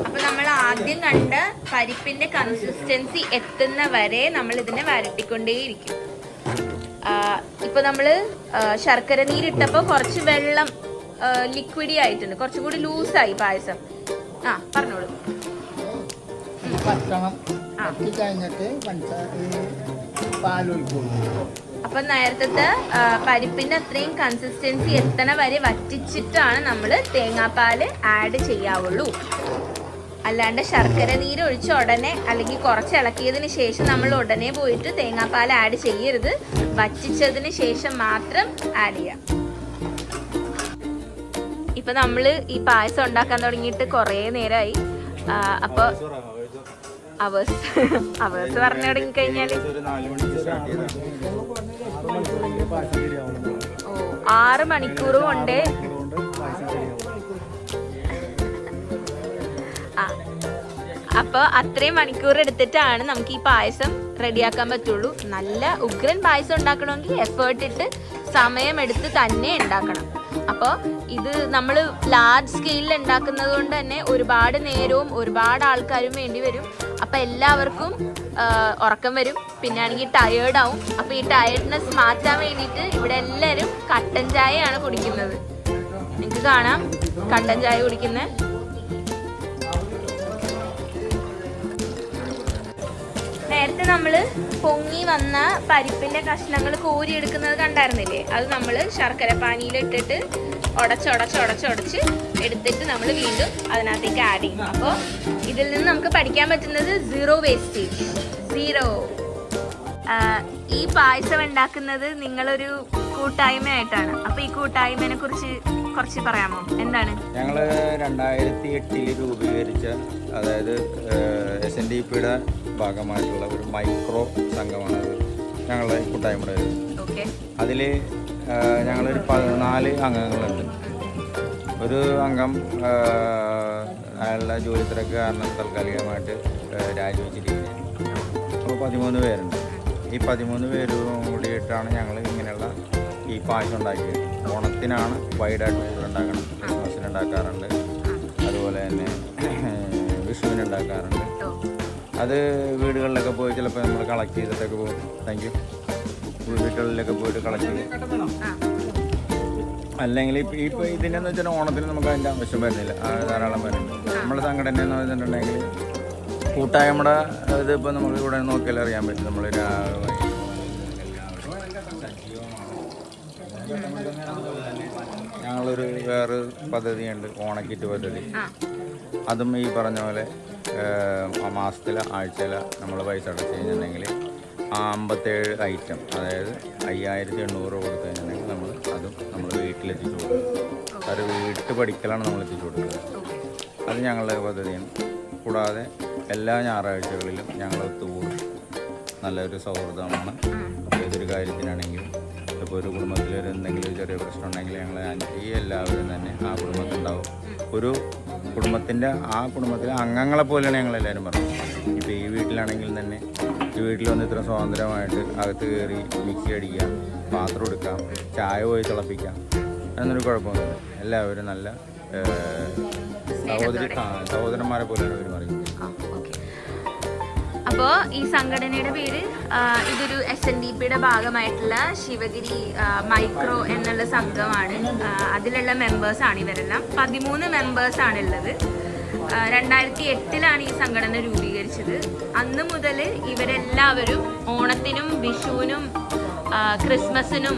അപ്പൊ നമ്മൾ ആദ്യം കണ്ട പരിപ്പിന്റെ കൺസിസ്റ്റൻസി എത്തുന്ന വരെ നമ്മൾ ഇതിനെ വരട്ടിക്കൊണ്ടേയിരിക്കും. ഇപ്പൊ നമ്മള് ശർക്കര നീരിട്ടപ്പോ കുറച്ച് വെള്ളം ലിക്വിഡി ആയിട്ടുണ്ട്, കുറച്ചും കൂടി ലൂസായി പായസം. പറഞ്ഞോളൂ. അപ്പൊ നേരത്തെ പരിപ്പിന്റെ അത്രയും കൺസിസ്റ്റൻസി എത്തണ വരെ വറ്റിച്ചിട്ടാണ് നമ്മൾ തേങ്ങാപ്പാല് ആഡ് ചെയ്യാവുള്ളൂ. അല്ലാണ്ട് ശർക്കര നീര് ഒഴിച്ച ഉടനെ അല്ലെങ്കിൽ കുറച്ച് ഇളക്കിയതിന് ശേഷം നമ്മൾ ഉടനെ പോയിട്ട് തേങ്ങാപ്പാൽ ആഡ് ചെയ്യരുത്. വറ്റിച്ചതിന് ശേഷം മാത്രം ആഡ് ചെയ്യാം. ഇപ്പൊ നമ്മള് ഈ പായസം ഉണ്ടാക്കാൻ തുടങ്ങിയിട്ട് കുറേ നേരമായി. അപ്പൊ അവേഴ്സ് പറഞ്ഞു തുടങ്ങി കഴിഞ്ഞാല് 6 മണിക്കൂർ കൊണ്ട് അപ്പൊ അത്രയും മണിക്കൂർ എടുത്തിട്ടാണ് നമുക്ക് ഈ പായസം റെഡിയാക്കാൻ പറ്റുള്ളൂ. നല്ല ഉഗ്രൻ പായസം ഉണ്ടാക്കണമെങ്കിൽ എഫേർട്ട് ഇട്ട് സമയമെടുത്ത് തന്നെ ഉണ്ടാക്കണം. അപ്പോൾ ഇത് നമ്മൾ ലാർജ് സ്കെയിലിൽ ഉണ്ടാക്കുന്നത് കൊണ്ട് തന്നെ ഒരുപാട് നേരവും ഒരുപാട് ആൾക്കാരും വേണ്ടി വരും. അപ്പം എല്ലാവർക്കും ഉറക്കം വരും, പിന്നെ ആണെങ്കിൽ ടയേർഡ് ആവും. അപ്പോൾ ഈ ടയേർഡ്നെസ് മാറ്റാൻ വേണ്ടിയിട്ട് ഇവിടെ എല്ലാവരും കട്ടൻ ചായയാണ് കുടിക്കുന്നത്. നിങ്ങൾക്ക് കാണാം കട്ടൻ ചായ കുടിക്കുന്നത്. നേരത്തെ നമ്മൾ പൊങ്ങി വന്ന പരിപ്പിന്റെ കഷ്ണങ്ങൾ കോരിയെടുക്കുന്നത് കണ്ടായിരുന്നില്ലേ? അത് നമ്മൾ ശർക്കര പാനിയിലിട്ടിട്ട് ഉടച്ച് എടുത്തിട്ട് നമ്മൾ വീണ്ടും അതിനകത്തേക്ക് ആഡ് ചെയ്യും. അപ്പോൾ ഇതിൽ നിന്ന് നമുക്ക് പഠിക്കാൻ പറ്റുന്നത് സീറോ വേസ്റ്റേജ്, സീറോ. ഈ പായസം ഉണ്ടാക്കുന്നത് നിങ്ങളൊരു കൂട്ടായ്മയായിട്ടാണ്. അപ്പോൾ ഈ കൂട്ടായ്മയെ കുറിച്ച് കുറച്ച് പറയാമോ? എന്താണ്? ഞങ്ങൾ 2008 രൂപീകരിച്ച, അതായത് SNDPയുടെ ഭാഗമായിട്ടുള്ള ഒരു മൈക്രോ സംഘമാണ് ഞങ്ങളുടെ കൂട്ടായ്മയുടെ. അതിൽ ഞങ്ങളൊരു 14 അംഗങ്ങളുണ്ട്. ഒരു അംഗം അയാളുടെ ജോലി തിരക്ക് കാരണം താൽക്കാലികമായിട്ട് രാജിവെച്ചിരിക്കുന്നത്. അപ്പോൾ 13 പേരുണ്ട്. ഈ 13 പേരും കൂടിയിട്ടാണ് ഞങ്ങൾ ഇങ്ങനെയുള്ള ഈ പായസം ഉണ്ടാക്കിയത്. ഓണത്തിനാണ് വൈഡായിട്ട് ഉണ്ടാക്കണം, ക്രിസ്മസിന് ഉണ്ടാക്കാറുണ്ട്, അതുപോലെ തന്നെ വിഷുവിന് ഉണ്ടാക്കാറുണ്ട്. അത് വീടുകളിലൊക്കെ പോയി ചിലപ്പോൾ നമ്മൾ കളക്ട് ചെയ്തിട്ടൊക്കെ പോകും. Thank you. വീടുകളിലൊക്കെ പോയിട്ട് കളക്ട് ചെയ്യും. അല്ലെങ്കിൽ ഇപ്പോൾ ഇതിനെന്ന് വെച്ചാൽ ഓണത്തിന് നമുക്ക് അതിൻ്റെ ആവശ്യം വരുന്നില്ല, ധാരാളം വരുന്നുണ്ട്. നമ്മുടെ സംഘടന എന്ന് പറഞ്ഞിട്ടുണ്ടെങ്കിൽ കൂട്ടായ്മയുടെ ഇതിപ്പോൾ നമുക്ക് ഇവിടെ നോക്കിയാൽ അറിയാൻ പറ്റും. നമ്മൾ ഞങ്ങളൊരു വേറെ പദ്ധതിയുണ്ട്, ഓണക്കിറ്റ് പദ്ധതി. അതും ഈ പറഞ്ഞ പോലെ മാസത്തില ആഴ്ചയില നമ്മൾ പൈസ അടച്ചു കഴിഞ്ഞിട്ടുണ്ടെങ്കിൽ 57 ഐറ്റം, അതായത് 5800 കൊടുത്തു കഴിഞ്ഞിട്ടുണ്ടെങ്കിൽ നമ്മൾ വീട്ടിലെത്തിച്ചു കൊടുക്കും. അത് വീട്ട് പഠിക്കലാണ് നമ്മൾ എത്തിച്ചു കൊടുക്കുന്നത്. അത് ഞങ്ങളുടെ പദ്ധതിയാണ്. കൂടാതെ എല്ലാ ഞായറാഴ്ചകളിലും ഞങ്ങൾ ഒത്തുകൂടും. നല്ലൊരു സൗഹൃദമാണ്. ഏതൊരു കാര്യത്തിനാണെങ്കിലും ഇപ്പോൾ ഒരു കുടുംബത്തിൽ എന്തെങ്കിലും ചെറിയ പ്രശ്നം ഉണ്ടെങ്കിൽ ഞങ്ങൾ എല്ലാവരും തന്നെ ആ കുടുംബത്തിലുണ്ടാവും. ഒരു കുടുംബത്തിലെ അംഗങ്ങളെ പോലെയാണ് ഞങ്ങളെല്ലാവരും പറയുന്നത്. ഇപ്പോൾ ഈ വീട്ടിലാണെങ്കിൽ തന്നെ ഈ വീട്ടിൽ വന്ന് ഇത്ര സ്വാതന്ത്ര്യമായിട്ട് അകത്ത് കയറി മിക്സി അടിക്കാം, പാത്രം എടുക്കാം, ചായ പോയി തിളപ്പിക്കാം, എന്നൊരു കുഴപ്പമൊന്നുമില്ല. എല്ലാവരും നല്ല സഹോദരന്മാരെ പോലെയാണ് അവർ പറയുന്നത്. അപ്പോൾ ഈ സംഘടനയുടെ പേര്, ഇതൊരു SNDPയുടെ ഭാഗമായിട്ടുള്ള ശിവഗിരി മൈക്രോ എന്നുള്ള സംഘമാണ്. അതിലുള്ള മെമ്പേഴ്സാണ് ഇവരെല്ലാം. 13 മെമ്പേഴ്സാണ് ഉള്ളത്. 2008 ഈ സംഘടന രൂപീകരിച്ചത്. അന്ന് മുതൽ ഇവരെല്ലാവരും ഓണത്തിനും വിഷുവിനും ക്രിസ്മസിനും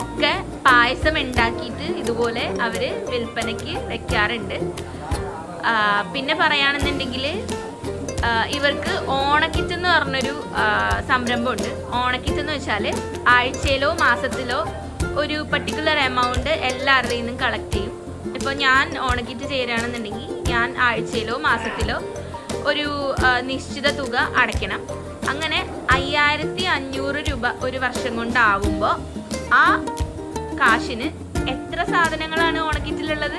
ഒക്കെ പായസം ഉണ്ടാക്കിയിട്ട് ഇതുപോലെ അവർ വിൽപ്പനയ്ക്ക് വെക്കാറുണ്ട്. പിന്നെ പറയുകയാണെന്നുണ്ടെങ്കിൽ ഇവർക്ക് ഓണക്കിറ്റ് എന്ന് പറഞ്ഞൊരു സംരംഭമുണ്ട്. ഓണക്കിറ്റ് എന്ന് വെച്ചാൽ ആഴ്ചയിലോ മാസത്തിലോ ഒരു പർട്ടിക്കുലർ എമൗണ്ട് എല്ലാവരുടെയും നിന്നും കളക്ട് ചെയ്യും. ഇപ്പോൾ ഞാൻ ഓണക്കിറ്റ് ചേരുകയാണെന്നുണ്ടെങ്കിൽ ഞാൻ ആഴ്ചയിലോ മാസത്തിലോ ഒരു നിശ്ചിത തുക അടയ്ക്കണം. അങ്ങനെ 5500 രൂപ ഒരു വർഷം കൊണ്ടാവുമ്പോൾ ആ കാശിന് എത്ര സാധനങ്ങളാണ് ഓണക്കിറ്റിലുള്ളത്?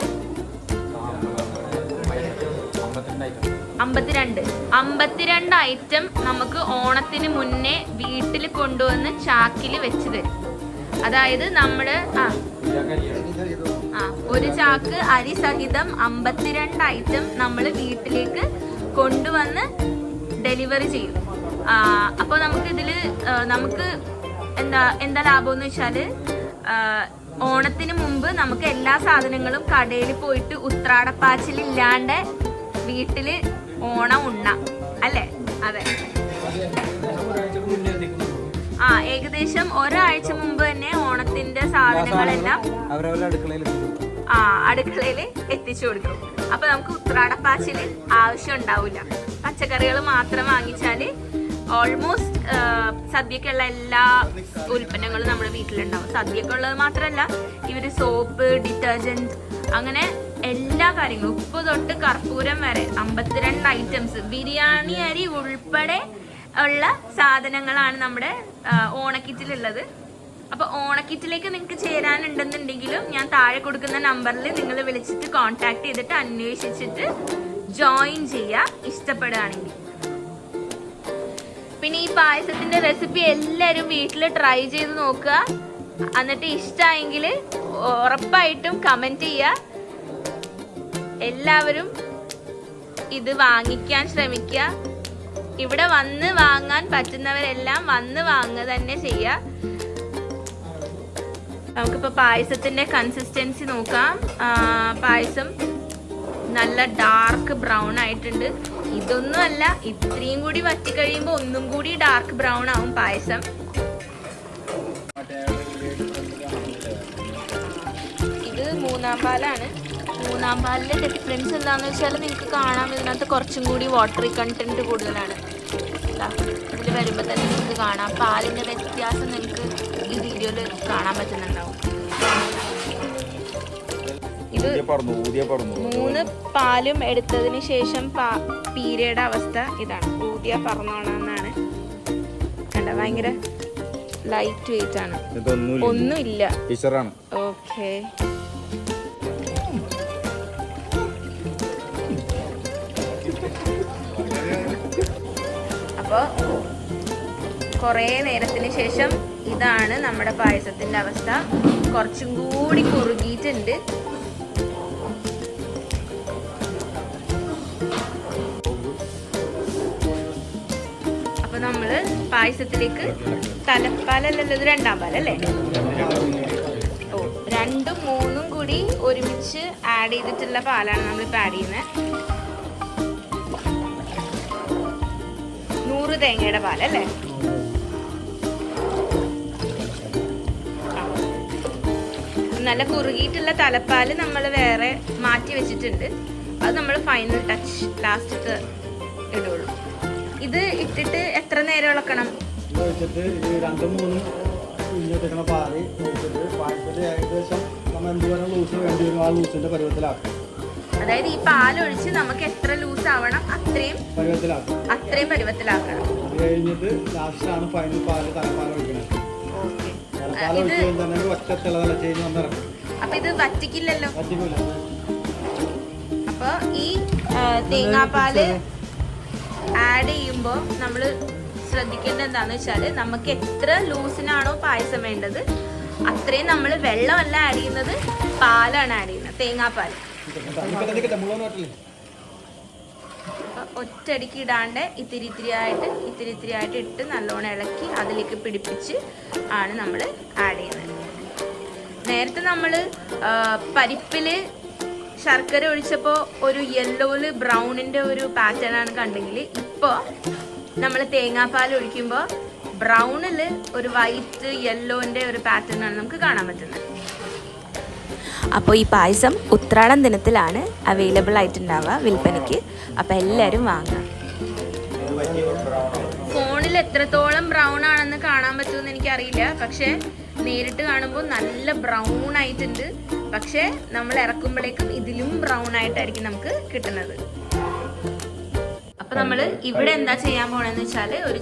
52 ഐറ്റം നമുക്ക് ഓണത്തിന് മുന്നേ വീട്ടിൽ കൊണ്ടുവന്ന് ചാക്കിൽ വെച്ച് തരും. അതായത് നമ്മള് ഒരു ചാക്ക് അരി സഹിതം 52 ഐറ്റം നമ്മൾ വീട്ടിലേക്ക് കൊണ്ടുവന്ന് ഡെലിവറി ചെയ്യും. അപ്പോൾ നമുക്ക് എന്താ ലാഭം എന്ന് വെച്ചാല് ഓണത്തിന് മുമ്പ് നമുക്ക് എല്ലാ സാധനങ്ങളും കടയിൽ പോയിട്ട് ഉത്രാടപ്പാച്ചിലില്ലാണ്ട് വീട്ടില് ഓണം ഉണ്ണാം അല്ലേ? അതെ. ഏകദേശം ഒരാഴ്ച മുമ്പ് തന്നെ ഓണത്തിന്റെ സാധനങ്ങളെല്ലാം അടുക്കളയിൽ എത്തിച്ചു കൊടുക്കും. അപ്പൊ നമുക്ക് ഉത്രാടപ്പാച്ചില് ആവശ്യം ഉണ്ടാവില്ല. പച്ചക്കറികൾ മാത്രം വാങ്ങിച്ചാല് ഓൾമോസ്റ്റ് സദ്യക്കുള്ള എല്ലാ ഉൽപ്പന്നങ്ങളും നമ്മുടെ വീട്ടിലുണ്ടാവും. സദ്യക്കുള്ളത് മാത്രമല്ല, ഇവര് സോപ്പ്, ഡിറ്റർജന്റ്, അങ്ങനെ എല്ലാ കാര്യങ്ങളും, ഉപ്പ് തൊട്ട് കർപ്പൂരം വരെ 52 ഐറ്റംസ്, ബിരിയാണി അരി ഉൾപ്പെടെ ഉള്ള സാധനങ്ങളാണ് നമ്മുടെ ഓണക്കിറ്റിലുള്ളത്. അപ്പൊ ഓണക്കിറ്റിലേക്ക് നിങ്ങൾക്ക് ചേരാനുണ്ടെന്നുണ്ടെങ്കിലും ഞാൻ താഴെ കൊടുക്കുന്ന നമ്പറിൽ നിങ്ങൾ വിളിച്ചിട്ട് കോൺടാക്ട് ചെയ്തിട്ട് അന്വേഷിച്ചിട്ട് ജോയിൻ ചെയ്യുക ഇഷ്ടപ്പെടുകയാണെങ്കിൽ. പിന്നെ ഈ പായസത്തിന്റെ റെസിപ്പി എല്ലാവരും വീട്ടിൽ ട്രൈ ചെയ്ത് നോക്കുക. എന്നിട്ട് ഇഷ്ടമായെങ്കിൽ ഉറപ്പായിട്ടും കമന്റ് ചെയ്യുക. എല്ലാവരും ഇത് വാങ്ങിക്കാൻ ശ്രമിക്കുക. ഇവിടെ വന്ന് വാങ്ങാൻ പറ്റുന്നവരെല്ലാം വന്ന് വാങ്ങുക തന്നെ ചെയ്യുക. നമുക്കിപ്പോ പായസത്തിന്റെ കൺസിസ്റ്റൻസി നോക്കാം. പായസം നല്ല ഡാർക്ക് ബ്രൗൺ ആയിട്ടുണ്ട്. ഇതൊന്നും അല്ല, ഇത്രയും കൂടി വറ്റി കഴിയുമ്പോൾ ഒന്നും കൂടി ഡാർക്ക് ബ്രൗൺ ആവും പായസം. ഇത് 3-ാം പാലാണ്. 3-ാം പാലിന്റെ ഡിഫറൻസ് എന്താണെന്ന് വെച്ചാൽ നിങ്ങൾക്ക് കാണാം, ഇതിനകത്ത് കുറച്ചും കൂടി വാട്ടറി കണ്ടന്റ് കൂടുതലാണ്. ഇതിൽ വരുമ്പോൾ തന്നെ നിങ്ങൾക്ക് കാണാം പാലിന്റെ വ്യത്യാസം. നിങ്ങൾക്ക് ഈ വീഡിയോയിൽ കാണാൻ പറ്റുന്നുണ്ടാവും. ഇത് 3 പാലും എടുത്തതിന് ശേഷം പീരയുടെ അവസ്ഥ ഇതാണ്. ഊതിയ പറന്നോണമെന്നാണ്. കണ്ട, ഭയങ്കര ലൈറ്റ് വെയിറ്റ് ആണ്, ഒന്നുമില്ല. ഓക്കെ, അപ്പോൾ കുറേ നേരത്തിന് ശേഷം ഇതാണ് നമ്മുടെ പായസത്തിന്റെ അവസ്ഥ. കുറച്ചും കൂടി കുറുകിയിട്ടുണ്ട്. അപ്പൊ നമ്മള് പായസത്തിലേക്ക് തലപ്പാലല്ലല്ലോ, ഇത് 2-ാം പാലല്ലേ? 2ഉം 3ഉം കൂടി ഒരുമിച്ച് ആഡ് ചെയ്തിട്ടുള്ള പാലാണ് നമ്മളിപ്പോൾ ആഡ് ചെയ്യുന്നത്. 100 തേങ്ങയുടെ പാലല്ലേ? നല്ല കുറുകിയിട്ടുള്ള തലപ്പാല് നമ്മൾ വേറെ മാറ്റി വെച്ചിട്ടുണ്ട്. അത് നമ്മൾ ഫൈനൽ ടച്ച് ലാസ്റ്റത്തെ ഇടുള്ളൂ. ഇത് ഇട്ടിട്ട് എത്ര നേരം ഇളക്കണം? അതായത് ഈ പാലൊഴിച്ച് നമുക്ക് എത്ര ലൂസ് ആവണം അത്രയും പരുവത്തിലാക്കണം. അപ്പൊ ഇത് വറ്റിക്കില്ലല്ലോ. അപ്പൊ ഈ തേങ്ങാപ്പാല് ആഡ് ചെയ്യുമ്പോൾ നമ്മൾ ശ്രദ്ധിക്കേണ്ടത് എന്താണെന്ന് വെച്ചാൽ, നമുക്ക് എത്ര ലൂസിനാണോ പായസം വേണ്ടത് അത്രയും നമ്മൾ വെള്ളമല്ല ആഡ് ചെയ്യുന്നത്, പാലാണ് ആഡ് ചെയ്യുന്നത്, തേങ്ങാപ്പാൽ. ഒറ്റയടിക്ക് ഇടാണ്ട് ഇത്തിരി ഇത്തിരി ആയിട്ട് ഇട്ട് നല്ലോണം ഇളക്കി അതിലേക്ക് പിടിപ്പിച്ച് ആണ് നമ്മൾ ആഡ് ചെയ്യുന്നത്. നേരത്തെ നമ്മൾ പരിപ്പില് ശർക്കര ഒഴിച്ചപ്പോൾ ഒരു യെല്ലോയില് ബ്രൗണിന്റെ ഒരു പാറ്റേൺ ആണ് കണ്ടെങ്കിൽ, ഇപ്പോൾ നമ്മൾ തേങ്ങാപ്പാൽ ഒഴിക്കുമ്പോൾ ബ്രൗണില് ഒരു വൈറ്റ് യെല്ലോന്റെ ഒരു പാറ്റേൺ ആണ് നമുക്ക് കാണാൻ പറ്റുന്നത്. അപ്പോൾ ഈ പായസം ഉത്രാടം ദിനത്തിലാണ് അവൈലബിൾ ആയിട്ടുണ്ടാവുക വിൽപ്പനയ്ക്ക്. അപ്പോൾ എല്ലാവരും വാങ്ങാം. ഫോണിൽ എത്രത്തോളം ബ്രൗൺ ആണെന്ന് കാണാൻ പറ്റുമെന്ന് എനിക്കറിയില്ല, പക്ഷേ നേരിട്ട് കാണുമ്പോൾ നല്ല ബ്രൗൺ ആയിട്ടുണ്ട്. പക്ഷേ നമ്മൾ ഇറക്കുമ്പോഴേക്കും ഇതിലും ബ്രൗൺ ആയിട്ടായിരിക്കും നമുക്ക് കിട്ടുന്നത്. അപ്പൊ നമ്മള് ഇവിടെ എന്താ ചെയ്യാൻ പോണെന്ന് വെച്ചാല് ഒരു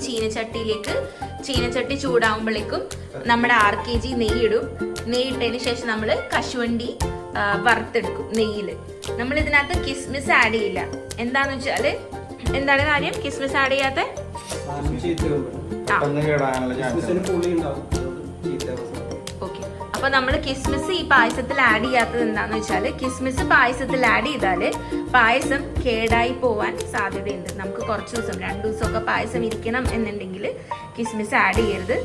ചീനച്ചട്ടി ചൂടാവുമ്പോഴേക്കും നമ്മുടെ 6 kg നെയ്യ് ഇടും. നെയ്യ് ഇട്ടതിന് ശേഷം നമ്മള് കശുവണ്ടി വറുത്തെടുക്കും നെയ്യില്. നമ്മൾ ഇതിനകത്ത് കിസ്മിസ് ആഡ് ചെയ്യില്ല. എന്താന്ന് വെച്ചാല് എന്താണ് കാര്യം കിസ്മിസ് ആഡ് ചെയ്യാത്ത? ഓക്കെ, അപ്പൊ നമ്മൾ കിസ്മിസ് ഈ പായസത്തിൽ ആഡ് ചെയ്യാത്തത് എന്താന്ന് വെച്ചാല് കിസ്മിസ് പായസത്തിൽ ആഡ് ചെയ്താല് പായസം കേടായി പോവാൻ സാധ്യതയുണ്ട്. നമുക്ക് കുറച്ച് ദിവസം 2 ദിവസമൊക്കെ പായസം ഇരിക്കണം എന്നുണ്ടെങ്കിൽ കിസ്മിസ് ആഡ് ചെയ്യരുത്.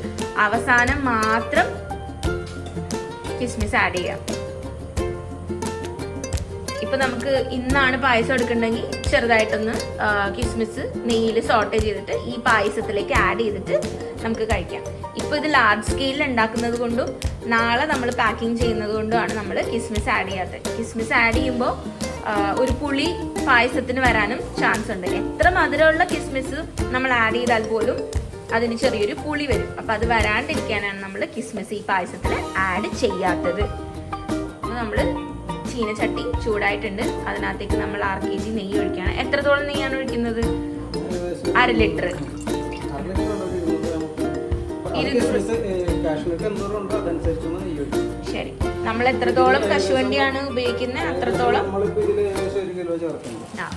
അവസാനം മാത്രം കിസ്മിസ് ആഡ് ചെയ്യാം. ഇപ്പൊ നമുക്ക് ഇന്നാണ് പായസം എടുക്കണ്ടെങ്കിൽ ചെറുതായിട്ടൊന്ന് കിസ്മിസ് നെയ്യിൽ സോട്ടേ ചെയ്തിട്ട് ഈ പായസത്തിലേക്ക് ആഡ് ചെയ്തിട്ട് നമുക്ക് കഴിക്കാം. ഇപ്പൊ ഇത് ലാർജ് സ്കെയിലിൽ ഉണ്ടാക്കുന്നത് കൊണ്ടും നാളെ നമ്മൾ പാക്കിംഗ് ചെയ്യുന്നത് കൊണ്ടുമാണ് നമ്മൾ കിസ്മിസ് ആഡ് ചെയ്യാത്തത്. കിസ്മിസ് ആഡ് ചെയ്യുമ്പോൾ ഒരു പുളി പായസത്തിന് വരാനും ചാൻസ് ഉണ്ട്. എത്ര മധുരമുള്ള കിസ്മിസ് നമ്മൾ ആഡ് ചെയ്താൽ പോലും അതിന് ചെറിയൊരു പുളി വരും. അപ്പൊ അത് വരാണ്ടിരിക്കാനാണ് നമ്മൾ കിസ്മിസ് ഈ പായസത്തിൽ ആഡ് ചെയ്യാത്തത്. അപ്പോൾ നമ്മൾ ചീനച്ചട്ടി ചൂടായിട്ടുണ്ട്. അതിനകത്തേക്ക് നമ്മൾ 6 kg നെയ്യ് ഒഴിക്കുകയാണ്. എത്രത്തോളം നെയ്യാണ് ഒഴിക്കുന്നത്? 1/2 ലിറ്റർ. ശരി, നമ്മൾ എത്രത്തോളം കശുവണ്ടിയാണ് ഉപയോഗിക്കുന്നത് അത്രത്തോളം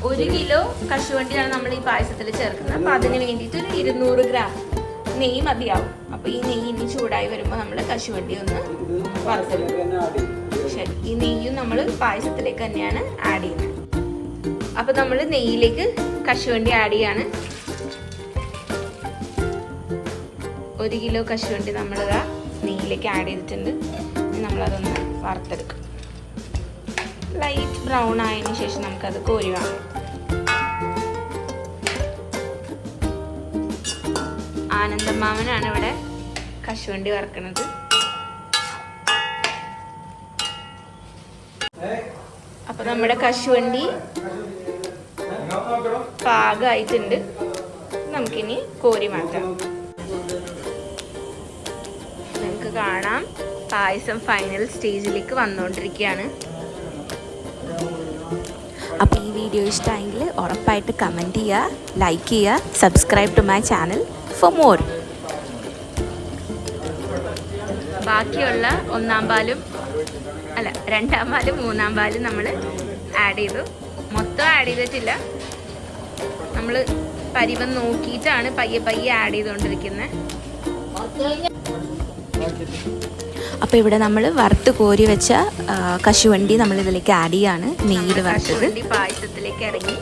1 കിലോ കശുവണ്ടിയാണ് നമ്മൾ ഈ പായസത്തിൽ ചേർക്കുന്നത്. അപ്പൊ അതിന് വേണ്ടിയിട്ട് ഒരു 200 ഗ്രാം നെയ്യ് മതിയാവും. അപ്പൊ ഈ നെയ്യ് ഇനി ചൂടായി വരുമ്പോൾ നമ്മൾ കശുവണ്ടി ഒന്ന് വറുത്തെടുക്കും. ശരി, ഈ നെയ്യും നമ്മൾ പായസത്തിലേക്ക് തന്നെയാണ് ആഡ് ചെയ്യുന്നത്. അപ്പൊ നമ്മൾ നെയ്യിലേക്ക് കശുവണ്ടി ആഡ് ചെയ്യാണ്. 1 കിലോ കശുവണ്ടി നമ്മൾ നെയ്യിലേക്ക് ആഡ് ചെയ്തിട്ടുണ്ട്. നമ്മളതൊന്ന് വറുത്തെടുക്കും. ലൈറ്റ് ബ്രൗൺ ആയതിനു ശേഷം നമുക്കത് കോരി വാങ്ങാം. ആനന്ദമാമനാണ് ഇവിടെ കശുവണ്ടി വറുക്കുന്നത്. അപ്പൊ നമ്മുടെ കശുവണ്ടി പാകമായിട്ടുണ്ട്. നമുക്കിനി കോരി മാറ്റാം. നിങ്ങൾക്ക് കാണാം പായസം ഫൈനൽ സ്റ്റേജിലേക്ക് വന്നുകൊണ്ടിരിക്കുകയാണ്. അപ്പോൾ ഈ വീഡിയോ ഇഷ്ടമായെങ്കിൽ ഉറപ്പായിട്ട് കമൻറ്റ് ചെയ്യുക, ലൈക്ക് ചെയ്യുക, subscribe to my channel for more. ബാക്കിയുള്ള 1-ാം പാലും 2-ാം പാലും 3-ാം പാലും നമ്മൾ ആഡ് ചെയ്തു. മൊത്തം ആഡ് ചെയ്തിട്ടില്ല. നമ്മൾ പരിവം നോക്കിയിട്ടാണ് പയ്യെ ആഡ് ചെയ്തുകൊണ്ടിരിക്കുന്നത്. അപ്പോൾ ഇവിടെ നമ്മൾ വറുത്ത് കോരി വെച്ച കശുവണ്ടി നമ്മൾ ഇതിലേക്ക് ആഡ് ചെയ്യാണ്. നെയ്യിൽ വറുത്തത് പായസത്തിലേക്ക് ഇറങ്ങി.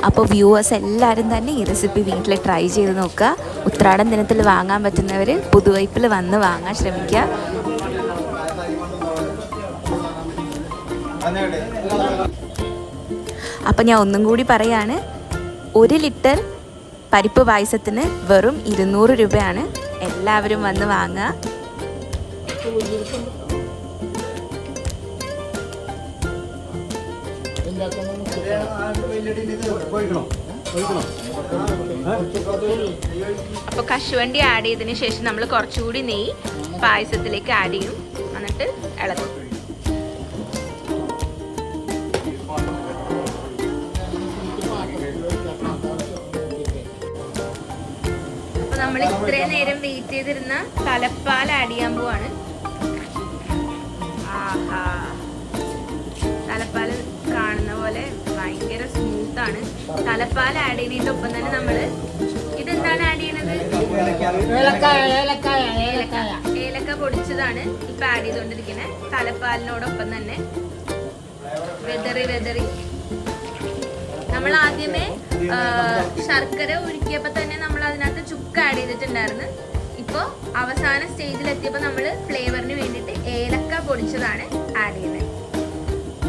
അപ്പോൾ വ്യൂവേഴ്സ് എല്ലാവരും തന്നെ ഈ റെസിപ്പി വീട്ടിൽ ട്രൈ ചെയ്ത് നോക്കുക. ഉത്രാടം ദിനത്തിൽ വാങ്ങാൻ പറ്റുന്നവർ പുതുവൈപ്പിൽ വന്ന് വാങ്ങാൻ ശ്രമിക്കുക. അപ്പം ഞാൻ ഒന്നും കൂടി പറയാണ്, 1 ലിറ്റർ പരിപ്പ് പായസത്തിന് വെറും 200 രൂപയാണ്. എല്ലാവരും വന്ന് വാങ്ങുക. അപ്പോൾ കശുവണ്ടി ആഡ് ചെയ്തതിന് ശേഷം നമ്മൾ കുറച്ചുകൂടി നെയ്യ് പായസത്തിലേക്ക് ആഡ് ചെയ്യും. എന്നിട്ട് ഇളക്കും. അപ്പോൾ നമ്മൾ ഇത്രയും നേരം വെയിറ്റ് ചെയ്തിരുന്ന തലപ്പാൽ ആഡ് ചെയ്യാൻ പോവാണ്. ആഹാ, തലപ്പാൽ കാണുന്ന പോലെ ഭയങ്കര സ്മൂത്താണ്. തലപ്പാൽ ആഡ് ചെയ്യുന്നതിനൊപ്പം തന്നെ നമ്മൾ ഇതെന്താണ് ആഡ് ചെയ്യണത്? ഏലക്ക പൊടിച്ചതാണ് ഇപ്പൊ ആഡ് ചെയ്തുകൊണ്ടിരിക്കുന്നത്. തലപ്പാലിനോടൊപ്പം തന്നെ വെതറി നമ്മൾ ആദ്യമേ ശർക്കര ഉരുക്കിയപ്പോ തന്നെ നമ്മൾ അതിനകത്ത് ചുക്ക് ആഡ് ചെയ്തിട്ടുണ്ടായിരുന്നു. ഇപ്പൊ അവസാന സ്റ്റേജിൽ എത്തിയപ്പോ നമ്മൾ ഫ്ലേവറിന് വേണ്ടിയിട്ട് ഏലക്ക പൊടിച്ചതാണ് ആഡ് ചെയ്യുന്നത്.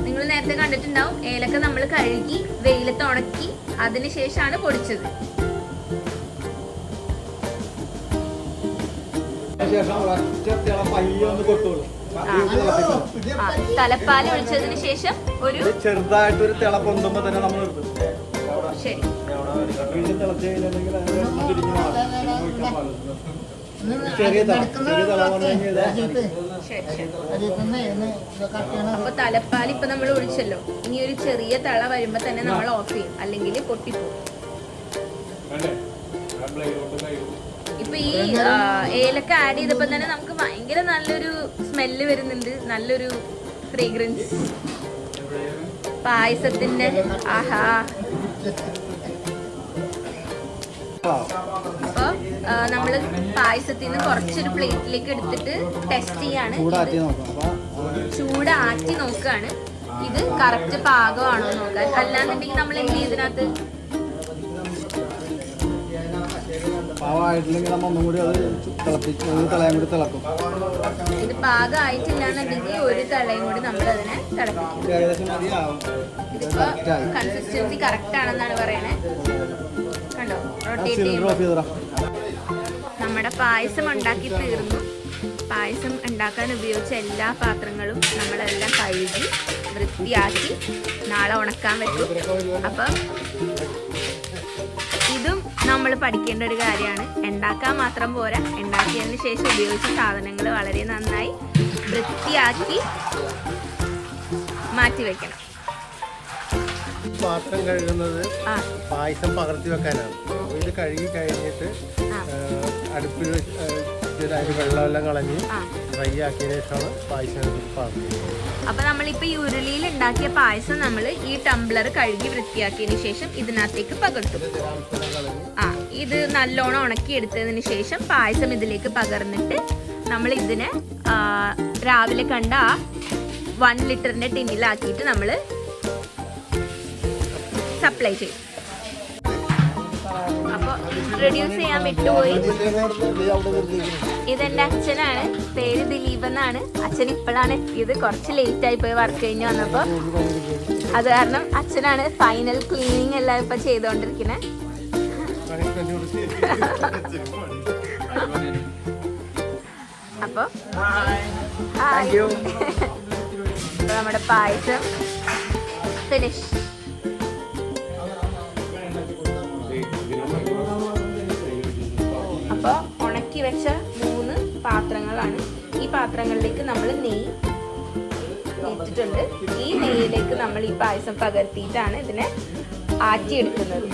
നിങ്ങൾ നേരത്തെ കണ്ടിട്ടുണ്ടാവും, ഏലക്ക നമ്മൾ കഴുകി വെയിലത്ത് ഉണക്കി അതിനുശേഷമാണ് പൊടിച്ചത്. തലപ്പാൽ ഒഴിച്ചതിന് ശേഷം ഒരു ചെറുതായിട്ടൊരു തിള പൊന്തുമ്പോ തന്നെ നമ്മൾ ശരി. വീണ്ടും തിളച്ച് കഴിഞ്ഞിട്ടുണ്ടെങ്കിൽ അതിന് വെള്ളം തിരിഞ്ഞ് മാറും. ഒഴിക്കാൻ പാടില്ല. ചെറിയ തള വന്നു കഴിഞ്ഞാൽ ശരി, ശരി. അപ്പൊ തലപ്പാൽ ഇപ്പൊ നമ്മൾ ഒഴിച്ചല്ലോ, ഇനി ഒരു ചെറിയ തള വരുമ്പോ തന്നെ നമ്മൾ ഓഫ് ചെയ്യും, അല്ലെങ്കിൽ പൊട്ടിപ്പോകും. ഇപ്പൊ ഈ ഏലക്ക ആഡ് ചെയ്തപ്പോ തന്നെ നമുക്ക് ഭയങ്കര നല്ലൊരു സ്മെല്ല് വരുന്നുണ്ട്, നല്ലൊരു ഫ്രേഗ്രൻസ് പായസത്തിന്റെ. ആഹാ. അപ്പൊ നമ്മള് പായസത്തിൽ നിന്ന് കുറച്ചൊരു പ്ലേറ്റിലേക്ക് എടുത്തിട്ട് ടെസ്റ്റ് ചെയ്യാണ്, ചൂടാറ്റി നോക്കാണ് ഇത് കറക്റ്റ് പാകമാണോ നോക്കാൻ. അല്ലാന്നുണ്ടെങ്കിൽ നമ്മൾ എന്ത് ഇതിനകത്ത് പാവമായിട്ടില്ലെങ്കിൽ നമ്മൾ ഒന്നും കൂടി അത് തളയും കൂടി തിളക്കും. ഇത് പാകമായിട്ടില്ലാന്നുണ്ടെങ്കിൽ ഒരു തളയും കൂടി നമ്മൾ അതിനെ തിളപ്പിക്കും. ഏകദേശം മതിയാവും. ഇതിപ്പോ കൺസിസ്റ്റൻസി കറക്റ്റ് ആണെന്നാണ് പറയണേ. കണ്ടോ, റൊട്ടേറ്റ് ചെയ്യുമ്പോൾ നമ്മുടെ പായസം ഉണ്ടാക്കി തീർന്നു. പായസം ഉണ്ടാക്കാൻ ഉപയോഗിച്ച എല്ലാ പാത്രങ്ങളും നമ്മളെല്ലാം കഴുകി വൃത്തിയാക്കി നാളെ ഉണക്കാൻ വെക്കും. അപ്പം ഇതും നമ്മൾ പഠിക്കേണ്ട ഒരു കാര്യമാണ്. ഉണ്ടാക്കാൻ മാത്രം പോരാ, ഉണ്ടാക്കിയതിന് ശേഷം ഉപയോഗിച്ച സാധനങ്ങൾ വളരെ നന്നായി വൃത്തിയാക്കി മാറ്റി വെക്കണം. പാത്രം കഴുകുന്നത് പായസം പകർത്തി വെക്കാനാണ്. ഇത് കഴുകി കഴിഞ്ഞിട്ട് അടുപ്പിൽ അതിന് വെള്ളമെല്ലാം കളഞ്ഞ് ഫ്രൈ ആക്കിയതിനു ശേഷമാണ് പായസം പാകുന്നത്. അപ്പൊ നമ്മളിപ്പോ ഈ ഉരുളിയിൽ ഉണ്ടാക്കിയ പായസം നമ്മൾ ഈ ടംബ്ലർ കഴുകി വൃത്തിയാക്കിയതിന് ശേഷം ഇതിനകത്തേക്ക് പകർത്തും. ഇത് നല്ലോണം ഉണക്കി എടുത്തതിന് ശേഷം പായസം ഇതിലേക്ക് പകർന്നിട്ട് നമ്മൾ ഇതിനെ രാവിലെ കണ്ട 1 ലിറ്ററിന്റെ ടിന്നിലാക്കിയിട്ട് നമ്മൾ സപ്ലൈ ചെയ്യും. അപ്പോൾ റെഡ്യൂസ് ചെയ്യാൻ വിട്ടുപോയി. ഇതെന്റെ അച്ഛനാണ്, പേര് ദിലീപ് എന്നാണ്. അച്ഛൻ ഇപ്പോഴാണ് എത്തിയത്, കുറച്ച് ലേറ്റ് ആയി പോയി വർക്ക് കഴിഞ്ഞ് വന്നപ്പോൾ. അത് കാരണം അച്ഛനാണ് ഫൈനൽ ക്ലീനിങ് എല്ലാം ഇപ്പൊ ചെയ്തോണ്ടിരിക്കുന്നത്. അപ്പൊ നമ്മുടെ പായസം ഫിനിഷ്. അപ്പോൾ ഉണക്കി വെച്ച 3 പാത്രങ്ങളാണ്. ഈ പാത്രങ്ങളിലേക്ക് നമ്മൾ നെയ്യ് ഇട്ടിട്ടുണ്ട്. ഈ നെയ്യിലേക്ക് നമ്മൾ ഈ പായസം പകർത്തിയിട്ടാണ് ഇതിനെ ആറ്റിയെടുക്കുന്നത്.